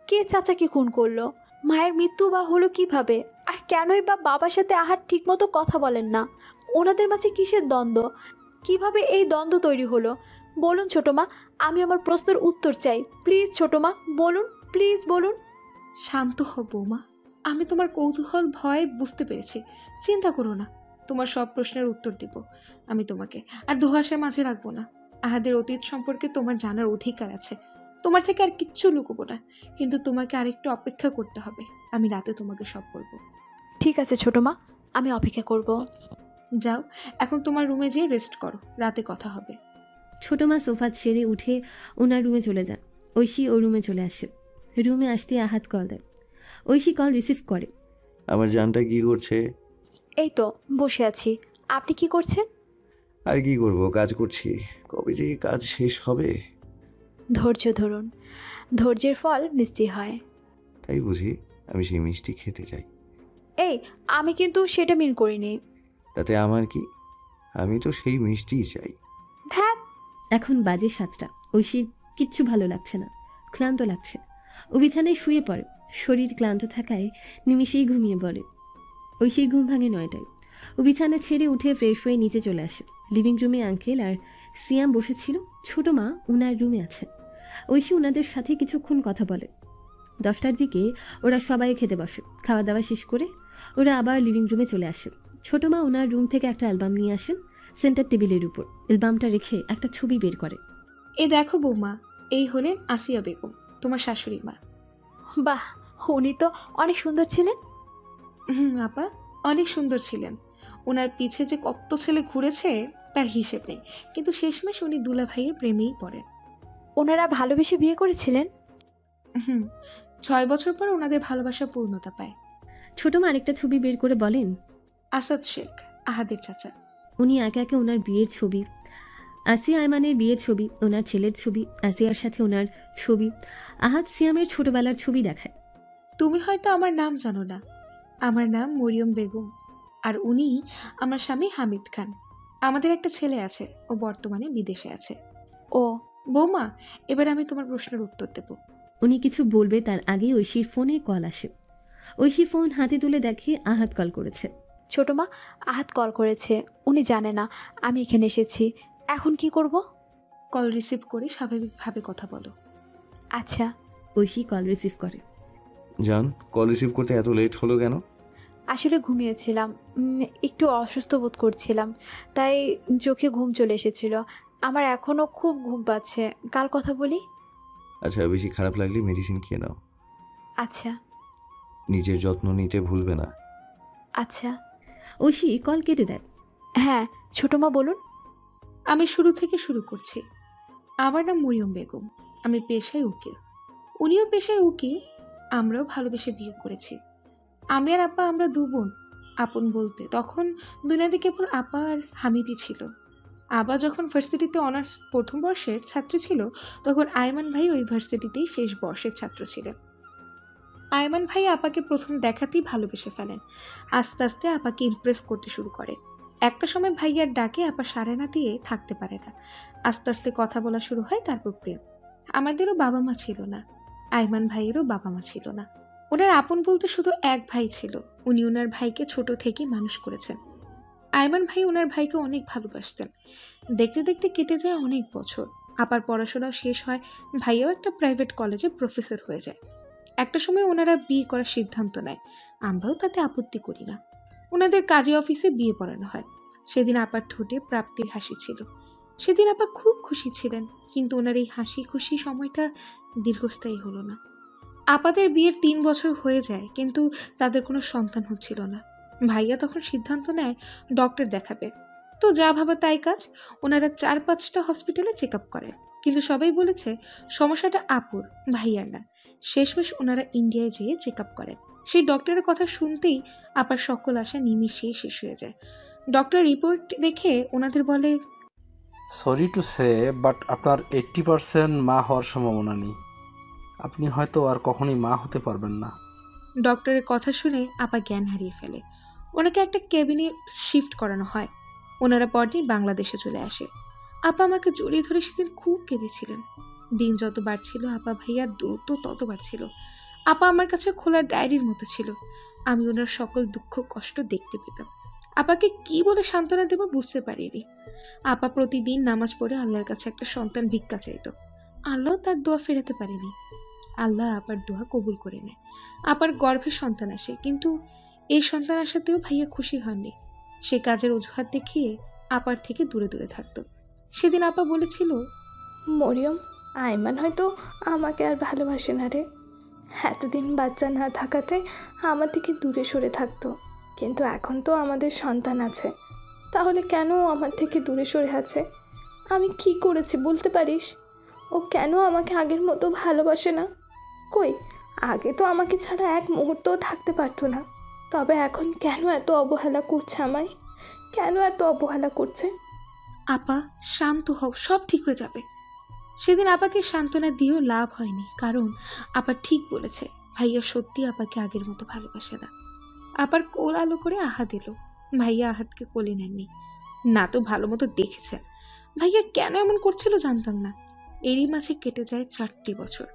কে চাচাকে খুন করলো? মায়ের মৃত্যু বা হলো কিভাবে? আর কেনই বা বাবার সাথে আহার ঠিকমতো কথা বলেন না? ওনাদের মাঝে কিসের দ্বন্দ্ব? কিভাবে এই দ্বন্দ্ব তৈরি হলো? বলুন ছোট মা, আমি আমার প্রশ্নের উত্তর চাই। প্লিজ ছোট মা, বলুন, প্লিজ বলুন। শান্ত হও বৌমা, আমি তোমার কৌতূহল ভয় বুঝতে পেরেছি। চিন্তা করো না, তোমার সব প্রশ্নের উত্তর দেব আমি তোমাকে। আর দোহাসের মাঝে রাখবো না। আহাদের অতীত সম্পর্কে তোমার জানার অধিকার আছে, তোমার থেকে আর কিচ্ছু লুকোবো না। কিন্তু তোমাকে আরেকটু অপেক্ষা করতে হবে, আমি রাতে তোমাকে সব বলবো। ঠিক আছে ছোট মা, আমি অপেক্ষা করব। যাও, এখন তোমার রুমে যেয়ে রেস্ট করো, রাতে কথা হবে। ছোট মা সোফা ছেড়ে উঠে ওনার রুমে চলে যান। ঐশী ওর রুমে চলে আসে। রুমে আসতে আহাদ কল দেয়। ঐশী কল রিসিভ করে। আমার জানটা কি করছে? এই তো বসে আছি, আপনি কি করছেন? আর কি করব, কাজ করছি। কবে যে এই কাজ শেষ হবে? ধৈর্য ধরুন, ধৈর্যের ফল মিষ্টি হয়। তাই বুঝি? আমি সেই মিষ্টি খেতে চাই। এই, আমি কিন্তু সেটা মিন করিনি। তাতে আমার কি? আমি তো সেই মিষ্টিই চাই। ধ্যাত। এখন বাজে 7টা। ঐশীর কিচ্ছু ভালো লাগছে না, ক্লান্ত লাগছে। ও বিছানায় শুয়ে পড়ে। শরীর ক্লান্ত থাকায় নিমিষেই ঘুমিয়ে পড়ে। ঐশীর ঘুম ভাঙে 9টায়। ও বিছানা ছেড়ে উঠে ফ্রেশ হয়ে নিচে চলে আসে। লিভিং রুমে আঙ্কেল আর সিয়াম বসেছিল। ছোট মা ওনার রুমে আছে। ঐশী ওনাদের সাথে কিছুক্ষণ কথা বলে। 10টার দিকে ওরা সবাই খেতে বসে। খাওয়া দাওয়া শেষ করে ওরা আবার লিভিং রুমে চলে আসে। ছোট মা ওনার রুম থেকে একটা অ্যালবাম নিয়ে আসেন। সেন্টার টেবিলের উপর অ্যালবামটা রেখে একটা ছবি বের করে। এ দেখো বৌমা, এই হলেন আসিয়া বেগম, তোমার শাশুড়ি মা। বাহ, উনি তো অনেক সুন্দর ছিলেন। আপা, অনেক সুন্দর ছিলেন। ওনার পিছে যে কত ছেলে ঘুরেছে তার হিসেব নেই, কিন্তু শেষমেশ উনি দুলা ভাইয়ের প্রেমেই পড়েন। ওনারা ভালোবেসে বিয়ে করেছিলেন? 6 বছর পর ওনাদের ভালোবাসা পূর্ণতা পায়। ছোট মা আরেকটা ছবি বের করে বলেন, আসাদ শেখ, আহাদের চাচা। উনি একে একে ওনার বিয়ের ছবি, আসিয়া আয়মানের বিয়ের ছবি, ওনার ছেলের ছবি, আসিয়ার সাথে ওনার ছবি, আহাদ সিয়ামের ছোটবেলার ছবি দেখায়। তুমি হয়তো আমার নাম জানো না, আমার নাম মরিয়ম বেগম, আর উনি আমার স্বামী হামিদ খান। আমাদের একটা ছেলে আছে, ও বর্তমানে বিদেশে আছে। ও বৌমা, এবার আমি তোমার প্রশ্নের উত্তর দেব। উনি কিছু বলবে তার আগেই ঐশীর ফোনে কল আসে। ঐশী ফোন হাতে তুলে দেখে আহাদ কল করেছে। ছোট মা, আহাত কল করেছে। উনি জানে না আমি এখানে এসেছি। এখন কি করব? কল রিসিভ করে স্বাভাবিকভাবে কথা বলো। আচ্ছা। ঐশী কল রিসিভ করে। জান, কল রিসিভ করতে এত লেট হলো কেন? আসলে ঘুমিয়েছিলাম, একটু অসুস্থ বোধ করছিলাম, তাই চোখে ঘুম চলে এসেছিল। আমার এখনও খুব ঘুম পাচ্ছে। কাল কথা বলি। আচ্ছা, বেশি খারাপ লাগলে মেডিসিন খেয়ে নাও। আচ্ছা নিজের যত্ন নিতে ভুলবে না। আচ্ছা। ঐশী কল কেটে দেয়। হ্যাঁ ছোট মা, বলুন। আমি শুরু থেকে শুরু করছি। আমার নাম মরিয়ম বেগম, আমি পেশায় উকিল, উনিও পেশায় উকিল। আমরাও ভালোবেসে বিয়ে করেছি। আমি আর আপা, আমরা 2 বোন। আপন বলতে তখন দুনিয়াতে কেবল আপা আর হামিদই ছিল। আবা যখন ভার্সিটিতে অনার্স প্রথম বর্ষের ছাত্রী ছিল, তখন আয়মান ভাই ওই ভার্সিটিতেই শেষ বর্ষের ছাত্র ছিলেন। আয়মান ভাই আপাকে প্রথম দেখাতেই ভালোবেসে ফেলেন। আস্তে আস্তে আপাকে ইমপ্রেস করতে শুরু করে। একটা সময় ভাইয়ার ডাকে আপা সাড়া না দিয়ে থাকতে পারে না। আস্তে আস্তে কথা বলা শুরু হয়, তারপর প্রেম। আমাদেরও বাবা মা ছিল না, আয়মান ভাইয়েরও বাবা মা ছিল না। ওনার আপন বলতে শুধু এক ভাই ছিল। উনি ওনার ভাইকে ছোট থেকে মানুষ করেছেন। আয়মান ভাই ওনার ভাইকে অনেক ভালোবাসতেন। দেখতে দেখতে কেটে যায় অনেক বছর। আপার পড়াশোনাও শেষ হয়, ভাইয়াও একটা প্রাইভেট কলেজে প্রফেসর হয়ে যায়। একটা সময় ওনারা বিয়ে করার সিদ্ধান্ত নেয়, আমরাও তাতে আপত্তি করি না। ওনাদের কাজী অফিসে বিয়ে পড়ানো হয়। সেদিন আপার ঠোঁটে প্রাপ্তির হাসি ছিল। সেদিন আপা খুব খুশি ছিলেন, কিন্তু ওনার এই হাসি খুশি সময়টা দীর্ঘস্থায়ী হলো না। আপাদের বিয়ের 3 বছর হয়ে যায়, কিন্তু তাদের কোনো সন্তান হচ্ছিল না। ভাইয়া তখন সিদ্ধান্ত নেয় ডক্টর দেখাবে। তো যা ভাবা তাই কাজ। ওনারা 4-5টা হসপিটালে চেক আপ করে, কিন্তু সবাই বলেছে সমস্যাটা আপুর, ভাইয়ার না। শেষমেশ ওনারা ইন্ডিয়ায় যেয়ে চেক আপ করেন। সেই ডক্টরের কথা শুনতেই আপার সকল আশা নিমিষেই শেষ হয়ে যায়। ডক্টর রিপোর্ট দেখে ওনাদের বলে, সরি টু সে, বাট আপনার 80% মা হওয়ার সম্ভাবনা নেই। আপনি হয়তো আর কখনোই মা হতে পারবেন না। ডক্টরের কথা শুনে আপা জ্ঞান হারিয়ে ফেলে। ওনাকে একটা কেবিনে শিফট করানো হয়। ওনারা পরদিন বাংলাদেশে চলে আসে। আপা আমাকে জড়িয়ে ধরে সেদিন খুব কেঁদেছিলেন। দিন যত বাড়ছিল আপা ভাইয়ার দূরত্ব তত বাড়ছিল। আপা আমার কাছে খোলা ডায়েরির মতো ছিল। আমি ওনার সকল দুঃখ কষ্ট দেখতে পেতাম। আপাকে কি বলে সান্ত্বনা দেব বুঝতে পারিনি। আপা প্রতিদিন নামাজ পড়ে আল্লাহর কাছে একটা সন্তান ভিক্ষা চাইতো। আল্লাহ তার দোয়া ফেরাতে পারেনি। আল্লাহ আপার দোয়া কবুল করে নেয়। আপার গর্ভে সন্তান আসে, কিন্তু এই সন্তান আসাতেও ভাইয়া খুশি হননি। সে কাজের অজুহাত দেখিয়ে আপার থেকে দূরে দূরে থাকতো। সেদিন আপা বলেছিল, মরিয়ম, আইমান হয়তো আমাকে আর ভালোবাসে না রে। এতদিন বাচ্চা না থাকাতে আমার থেকে দূরে সরে থাকতো, কিন্তু এখন তো আমাদের সন্তান আছে, তাহলে কেন ও আমার থেকে দূরে সরে আছে? আমি কি করেছি বলতে পারিস? ও কেন আমাকে আগের মতো ভালোবাসে না? কই, আগে তো আমাকে ছাড়া এক মুহূর্তও থাকতে পারতো না, তবে এখন কেন এত অবহেলা করছে আমায়? কেন এত অবহেলা করছে? আপা শান্ত হও, সব ঠিক হয়ে যাবে। সেদিন আপাকে সান্ত্বনা দিয়েও লাভ হয়নি, কারণ আপা ঠিক বলেছে, ভাইয়া সত্যি আপাকে আগের মতো ভালোবাসে না। আপার কোল আলো করে আহাত এলো। ভাইয়া আহাতকে কোলে নেননি, না তো ভালো মতো দেখেছেন। ভাইয়া কেন এমন করছিল জানতাম না। এরই মাঝে কেটে যায় 4টি বছর।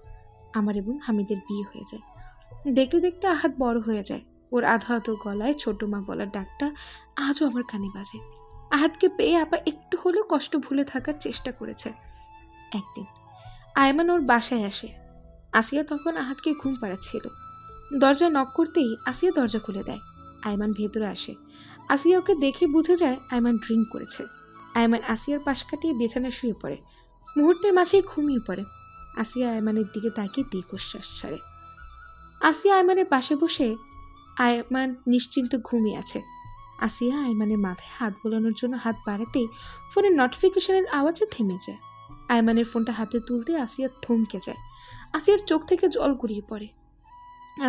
আমার এবং হামিদের বিয়ে হয়ে যায়। দেখতে দেখতে আহাত বড় হয়ে যায়। ওর আধো আধো গলায় ছোট মা বলার ডাকটা আজও আমার কানে বাজে। আহাতকে পেয়ে আপা একটু হলেও কষ্ট ভুলে থাকার চেষ্টা করেছে। একদিন আয়মান ওর বাসায় আসে। আসিয়া তখন আহাতকে ঘুম পাড়াচ্ছিল। দরজায় নক করতেই আসিয়া দরজা খুলে দেয়। আয়মান ভেতরে আসে। আসিয়া ওকে দেখে বুঝে যায় আয়মান ড্রিঙ্ক করেছে। আয়মান আসিয়ার পাশ কাটিয়ে বিছানায় শুয়ে পড়ে। মুহূর্তের মাঝেই ঘুমিয়ে পড়ে। আসিয়া আয়মানের দিকে তাকিয়ে দীর্ঘশ্বাস ছাড়ে। আসিয়া আয়মানের পাশে বসে, আয়মান নিশ্চিন্ত ঘুমিয়ে আছে। আসিয়া আয়মানের মাথায় হাত বোলানোর জন্য হাত বাড়াতেই ফোনের নোটিফিকেশনের আওয়াজে থেমে যায়। আয়মানের ফোনটা হাতে তুলতে আসিয়া থমকে যায়। আসিয়ার চোখ থেকে জল গড়িয়ে পড়ে।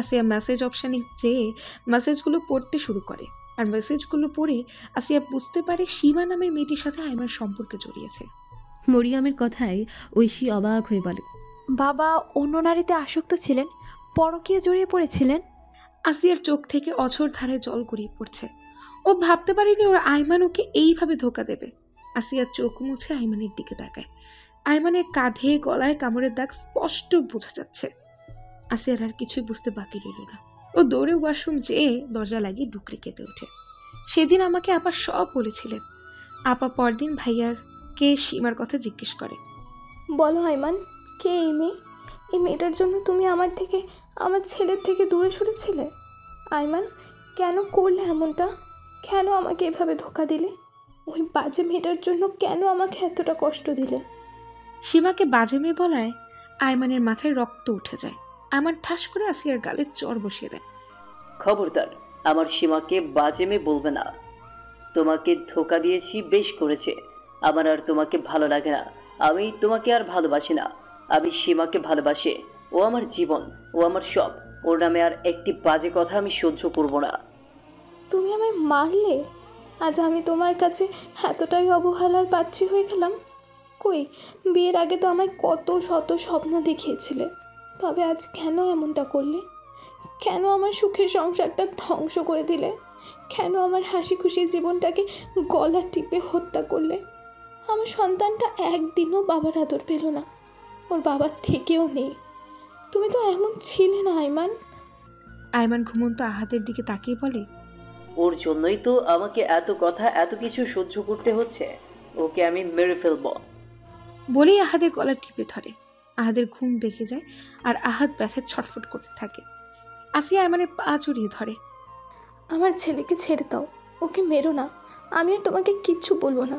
আসিয়া মেসেজ অপশনে যেয়ে মেসেজগুলো পড়তে শুরু করে। আর মেসেজগুলো পড়ে আসিয়া বুঝতে পারে সীমা নামের মেয়েটির সাথে আয়মার সম্পর্কে জড়িয়েছে। মরিয়মের কথায় ঐশী অবাক হয়ে বলে, বাবা অন্য নারীতে আসক্ত ছিলেন, পরকীয়া জড়িয়ে পড়েছিলেন। আসিয়ার চোখ থেকে অঝোর ধারায় জল গড়িয়ে পড়ছে। ও ভাবতে পারেনি ওর আয়মান ওকে এইভাবে ধোকা দেবে। আসিয়া চোখ মুছে আয়মানের দিকে তাকায়। আয়মানের কাঁধে গলায় কামড়ের দাগ স্পষ্ট বোঝা যাচ্ছে। আসিয়ার আর কিছুই বুঝতে বাকি রইল না। ও দৌড়ে ওয়াশরুম যেয়ে দরজা লাগিয়ে ডুকরে কেঁদে ওঠে। সেদিন আমাকে আপা সব বলেছিলেন। আপা পরদিন ভাইয়াকে সীমার কথা জিজ্ঞেস করে। বলো আইমান, কে এই মেয়ে? এই মেয়েটার জন্য তুমি আমার ছেলের থেকে দূরে সরেছিলে? আইমান, কেন করলে এমনটা? কেন আমাকে এভাবে ধোকা দিলে? ওই বাজে মেয়েটার জন্য কেন আমাকে এতটা কষ্ট দিলে? সীমাকে বাজে মেয়ে বলায় আয়মানের মাথায় রক্ত উঠে যায়। আমার ঠাস করে আসিয়ার গালে চড় বসিয়ে দেয়। খবরদার, আমার সীমাকে বাজে মেয়ে বলবে না। তোমাকে ধোকা দিয়েছি, বেশ করেছে। আমার আর তোমাকে ভালো লাগে না। আমি তোমাকে আর ভালোবাসি না। আমি সীমাকে ভালোবাসি। ও আমার জীবন, ও আমার সব। ওর নামে আর একটি বাজে কথা আমি সহ্য করব না। তুমি আমায় মারলে? আজ আমি তোমার কাছে এতটাই অবহেলার পাত্রী হয়ে গেলাম? কই, বিয়ের আগে তো আমায় কত শত স্বপ্ন দেখিয়েছিলে, তবে আজ কেন এমনটা করলে? কেন আমার সুখের সংসারটা ধ্বংস করে দিলে? কেন আমার হাসি খুশির জীবনটাকে গলা টিপে হত্যা করলে? আমার সন্তানটা একদিনও বাবার আদর পেল না, ওর বাবার থেকেও নেই। তুমি তো এমন ছিলে না আইমান। আয়মান ঘুমন্ত আহাতের দিকে তাকিয়ে বলে, ওর জন্যই তো আমাকে এত কথা, এত কিছু সহ্য করতে হচ্ছে। ওকে আমি মেরে ফেলবো। বলেই আহাদের গলা টিপে ধরে। আহাদের ঘুম বেঁকে যায় আর আহাদ ব্যথায় ছটফট করতে থাকে। আসিয়া আয়মানের পা জড়িয়ে ধরে। আমার ছেলেকে ছেড়ে দাও, ওকে মেরো না। আমি আর তোমাকে কিচ্ছু বলবো না।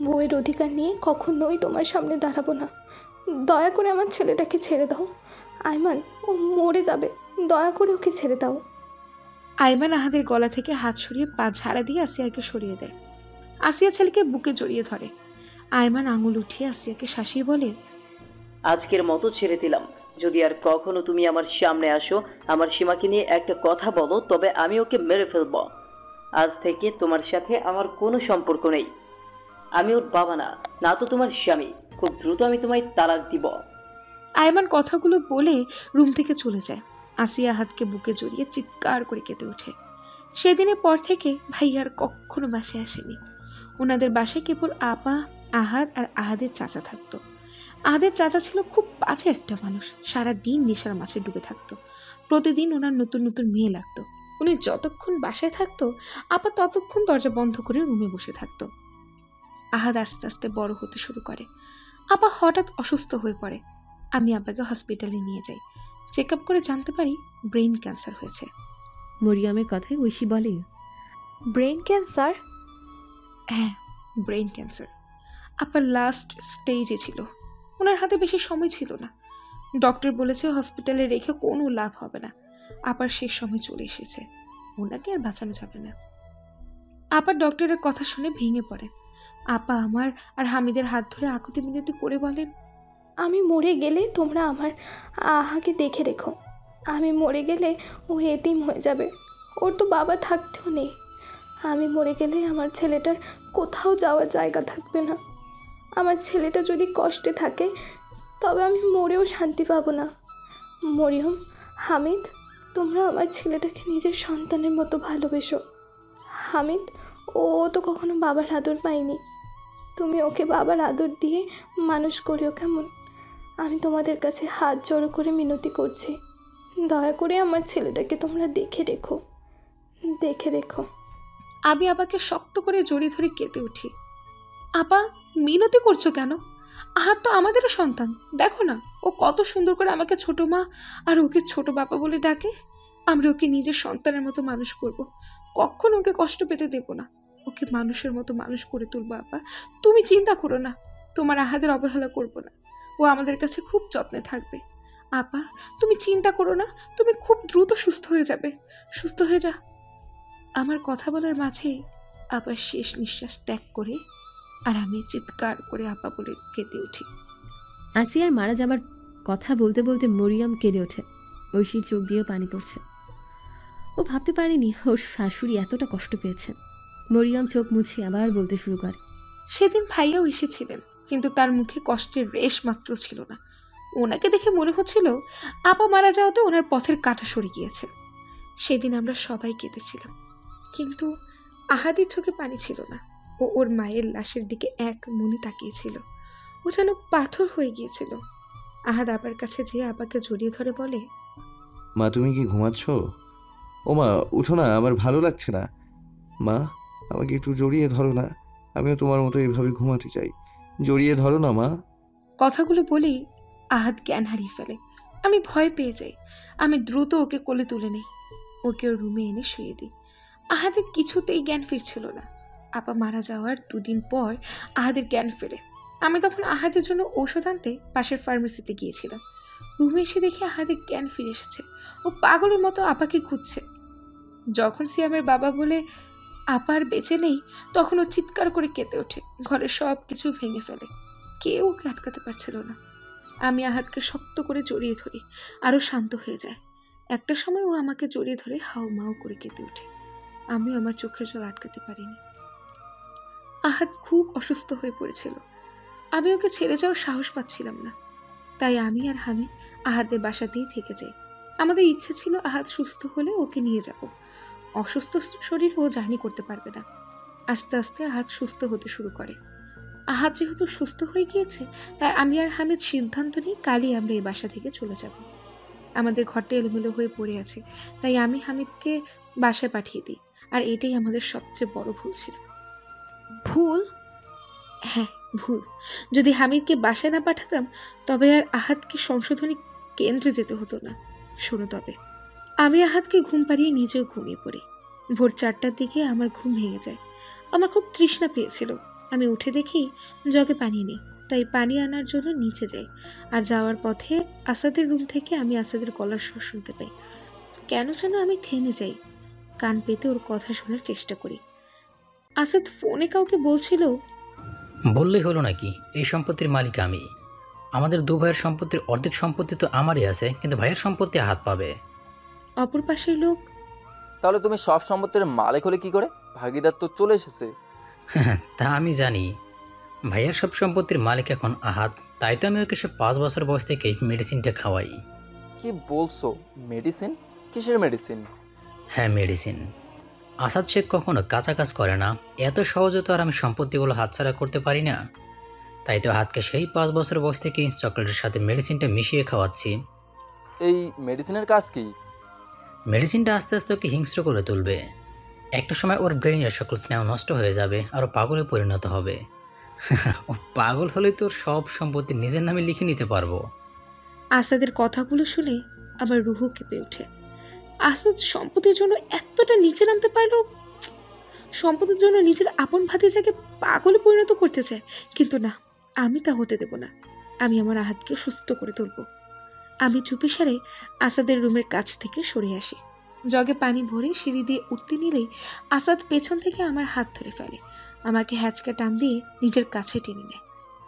বউয়ের অধিকার নিয়ে কখনোই তোমার সামনে দাঁড়াবো না। দয়া করে আমার ছেলেটাকে ছেড়ে দাও আইমান, ও মরে যাবে। দয়া করে ওকে ছেড়ে দাও। আয়মান আহাদের গলা থেকে হাত সরিয়ে পা ঝাড়া দিয়ে আসিয়াকে সরিয়ে দেয়। আসিয়া ছেলেকে বুকে জড়িয়ে ধরে। আয়মান আঙুল উঠিয়ে আসিয়াকে শাসিয়ে বলে, আজকের মতো ছেড়ে দিলাম। যদি আর কখনো তুমি আমার সামনে আসো, আমার সীমাকে নিয়ে একটা কথা বলো, তবে আমি ওকে মেরে ফেলব। আজ থেকে তোমার সাথে আমার কোনো সম্পর্ক নেই। আমি ওর বাবা না, না তো তোমার স্বামী। খুব দ্রুত আমি তোমায় তালাক দিব। আয়মান কথাগুলো বলে রুম থেকে চলে যায়। আসিয়া আহাদকে বুকে জড়িয়ে চিৎকার করে কেঁদে ওঠে। সেদিনের পর থেকে ভাইয়া আর কখনো বাসায় আসেনি। ওনাদের বাসায় কেবল আপা, আহাদ আর আহাদের চাচা থাকতো। আহাদের চাচা ছিল খুব বাজে একটা মানুষ। সারা দিন নেশার মাঝে ডুবে থাকতো। প্রতিদিন ওনার নতুন নতুন মেয়ে লাগতো। উনি যতক্ষণ বাসায় থাকতো আপা ততক্ষণ দরজা বন্ধ করে রুমে বসে থাকতো। আহাদ আস্তে আস্তে বড় হতে শুরু করে। আপা হঠাৎ অসুস্থ হয়ে পড়ে। আমি আব্বাকে হসপিটালে নিয়ে যাই। চেক আপ করে জানতে পারি ব্রেন ক্যান্সার হয়েছে। মরিয়মের কথায় ঐশী বলে, ব্রেন ক্যান্সার? হ্যাঁ, ব্রেন ক্যান্সার। আপার লাস্ট স্টেজে ছিল। ওনার হাতে বেশি সময় ছিল না। ডক্টর বলেছে হসপিটালে রেখে কোনো লাভ হবে না। আপার শেষ সময় চলে এসেছে, ওনাকে আর বাঁচানো যাবে না। আপার ডক্টরের কথা শুনে ভেঙে পড়ে। আপা আমার আর হামিদের হাত ধরে আকুতি মিনতি করে বলেন, আমি মরে গেলে তোমরা আমার আহাকে দেখে রেখো। আমি মরে গেলে ও এতিম হয়ে যাবে, ওর তো বাবা থাকতেও নেই। আমি মরে গেলে আমার ছেলেটার কোথাও যাওয়ার জায়গা থাকবে না। আমার ছেলেটা যদি কষ্টে থাকে তবে আমি মরেও শান্তি পাবো না। মরিয়ম, হামিদ, তোমরা আমার ছেলেটাকে নিজের সন্তানের মতো ভালোবেসো। হামিদ, ও তো কখনো বাবার আদর পায়নি, তুমি ওকে বাবার আদর দিয়ে মানুষ করিও কেমন। আমি তোমাদের কাছে হাত জড়ো করে মিনতি করছি, দয়া করে আমার ছেলেটাকে তোমরা দেখে রেখো, দেখে রেখো। আমি আপাকে শক্ত করে জড়িয়ে ধরে কেঁদে উঠি। আপা, মিনতি করছো কেন? আহাত তো আমাদেরও সন্তান, দেখো না ও কত সুন্দর করে আমাকে ছোট মা আর ওকে ছোট বাবা বলে ডাকে। আমরা ওকে নিজের সন্তানের মতো মানুষ করব, কখনো ওকে কষ্ট পেতে দেব না। ওকে মানুষের মতো মানুষ করে তুলবো। আপা, তুমি চিন্তা করো না, তোমার আহাদের অবহেলা করব না। ও আমাদের কাছে খুব যত্নে থাকবে। আপা, তুমি চিন্তা করো না, তুমি খুব দ্রুত সুস্থ হয়ে যাবে। সুস্থ হয়ে যা। আমার কথা বলার মাঝে আপা শেষ নিঃশ্বাস ত্যাগ করে আর আমি চিৎকার করে আপা বলে কেঁদে উঠি। আসিয়ার মারা যাবার কথা বলতে বলতে মরিয়ম কেঁদে ওঠে। ঐশীর চোখ দিয়েও পানি পড়ছে। ও ভাবতে পারেনি ওর শাশুড়ি এতটা কষ্ট পেয়েছে। মরিয়ম চোখ মুছে আবার বলতে শুরু করে, সেদিন ভাইয়াও এসেছিলেন, কিন্তু তার মুখে কষ্টের রেশ মাত্র ছিল না। ওনাকে দেখে মনে হচ্ছিল আপা মারা যাওয়াতে ওনার পথের কাঁটা সরে গিয়েছে। সেদিন আমরা সবাই কেঁদেছিলাম, কিন্তু আহাদের চোখে পানি ছিল না। ও ওর মায়ের লাশের দিকে এক মনে তাকিয়েছিল। ও যেন পাথর হয়ে গিয়েছিল। আহাদ আপার কাছে যেয়ে আপাকে জড়িয়ে ধরে বলে, মা তুমি কি ঘুমাচ্ছ? ও মা উঠো না, আমার ভালো লাগছে না। মা আমাকে একটু জড়িয়ে ধরো না, আমিও তোমার মতো এইভাবে ঘুমাতে চাই। জড়িয়ে ধরো না মা। কথাগুলো বলেই আহাদ জ্ঞান হারিয়ে ফেলে। আমি ভয় পেয়ে যাই। আমি দ্রুত ওকে কোলে তুলে নেই, ওকে ওর রুমে এনে শুয়ে দিই। আহাদের কিছুতেই জ্ঞান ফিরছিল না। আপা মারা যাওয়ার 2 দিন পর আহাদের জ্ঞান ফেরে। আমি তখন আহাদের জন্য ঔষধ আনতে পাশের ফার্মেসিতে গিয়েছিলাম। রুমে এসে দেখি আহাদের জ্ঞান ফিরে এসেছে। ও পাগলের মতো আপাকে খুঁজছে। যখন সিয়ামের বাবা বলে আপার বেঁচে নেই, তখন ও চিৎকার করে কেঁদে ওঠে, ঘরের সব কিছু ভেঙে ফেলে। কেউ ওকে আটকাতে পারছিল না। আমি আহাদকে শক্ত করে জড়িয়ে ধরি, আরো শান্ত হয়ে যায়। একটা সময় ও আমাকে জড়িয়ে ধরে হাও মাও করে কেঁদে ওঠে। আমি আমার চোখের জল আটকাতে পারিনি। আহাদ খুব অসুস্থ হয়ে পড়েছিল। আমি ওকে ছেড়ে যাওয়ার সাহস পাচ্ছিলাম না। তাই আমি আর হামিদ আহাদের বাসাতেই থেকে যাই। আমাদের ইচ্ছে ছিল আহাদ সুস্থ হলে ওকে নিয়ে যাব। অসুস্থ শরীর ও জার্নি করতে পারবে না। আস্তে আস্তে আহাদ সুস্থ হতে শুরু করে। আহাদ যেহেতু সুস্থ হয়ে গিয়েছে, তাই আমি আর হামিদ সিদ্ধান্ত নিই কালই আমরা এই বাসা থেকে চলে যাব। আমাদের ঘরটা এলোমেলো হয়ে পড়ে আছে, তাই আমি হামিদকে বাসায় পাঠিয়ে দিই। আর এটাই আমাদের সবচেয়ে বড় ভুল ছিল। ভুল? হ্যাঁ, ভুল। যদি হামিদকে বাসায় না পাঠাতাম, তবে আর আহাদকে সংশোধনী কেন্দ্রে যেতে হতো না। শোনো তবে, আমি আহাদকে ঘুম পাড়িয়ে নিজেও ঘুমিয়ে পড়ি। ভোর 4টার দিকে আমার ঘুম ভেঙে যায়। আমার খুব তৃষ্ণা পেয়েছিল। আমি উঠে দেখি জগে পানি নেই, তাই পানি আনার জন্য নিচে যাই। আর যাওয়ার পথে আসাদের রুম থেকে আমি আসাদের গলার স্বর শুনতে পাই। কেন যেন আমি থেমে যাই, কান পেতে ওর কথা শোনার চেষ্টা করি। আসাদ ফোনে কাউকে বলছিল, বললেই হলো নাকি, এই সম্পত্তির মালিক আমি। আমাদের 2 ভাইয়ের সম্পত্তির অর্ধেক সম্পত্তি তো আমারই আছে, কিন্তু ভাইয়ের সম্পত্তি হাত পাবে। অপর পাশের লোক, তাহলে তুমি সব সম্পত্তির মালিক হলে কি করে? ভাগিদার তো চলে এসেছে। তা আমি জানি, ভাইয়ের সব সম্পত্তির মালিক এখন আহাত, তাই তো আমি ওকে সে 5 বছর বয়স থেকেই মেডিসিনটা খাওয়াই। কি বলছো? মেডিসিন? কিসের মেডিসিন? হ্যাঁ, মেডিসিন। আসাদ শেখ কখনো কাঁচা কাজ করে না, এত সহজে তো আর আমি সম্পত্তিগুলো হাতছাড়া করতে পারি না। তাই তো হাতকে সেই 5 বছর বয়স থেকেই চকলেটের সাথে মেডিসিনটা মিশিয়ে খাওয়াচ্ছি। এই মেডিসিনের কাজ কি? মেডিসিনটা আস্তে আস্তে ওকে হিংস্র করে তুলবে। একটা সময় ওর ব্রেনের সকল স্নেহ নষ্ট হয়ে যাবে আর ও পাগলে পরিণত হবে। ও পাগল হলে তোর সব সম্পত্তি নিজের নামে লিখে নিতে পারবো। আসাদের কথাগুলো শুনে আমার রুহু কেঁপে ওঠে। আসাদ সম্পত্তির জন্য এতটা নিচে নামতে পারলো, সম্পত্তির জন্য নিজের আপন ভাতিজাকে পাগলে পরিণত করতে চায়। কিন্তু না, আমি তা হতে দেব না। আমি আমার আহাদকে সুস্থ করে তুলব। আমি চুপি সারে আসাদের রুমের কাছ থেকে সরে আসি। জগে পানি ভরে সিঁড়ি দিয়ে উঠতে নিলেই আসাদ পেছন থেকে আমার হাত ধরে ফেলে, আমাকে হ্যাচকা টান দিয়ে নিজের কাছে টেনে নেয়।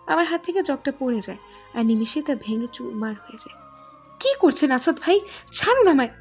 আমার হাত থেকে জগটা পড়ে যায় আর নিমিষে তা ভেঙে চুরমার হয়ে যায়। কি করছেন আসাদ ভাই? ছাড়ুন আমায়।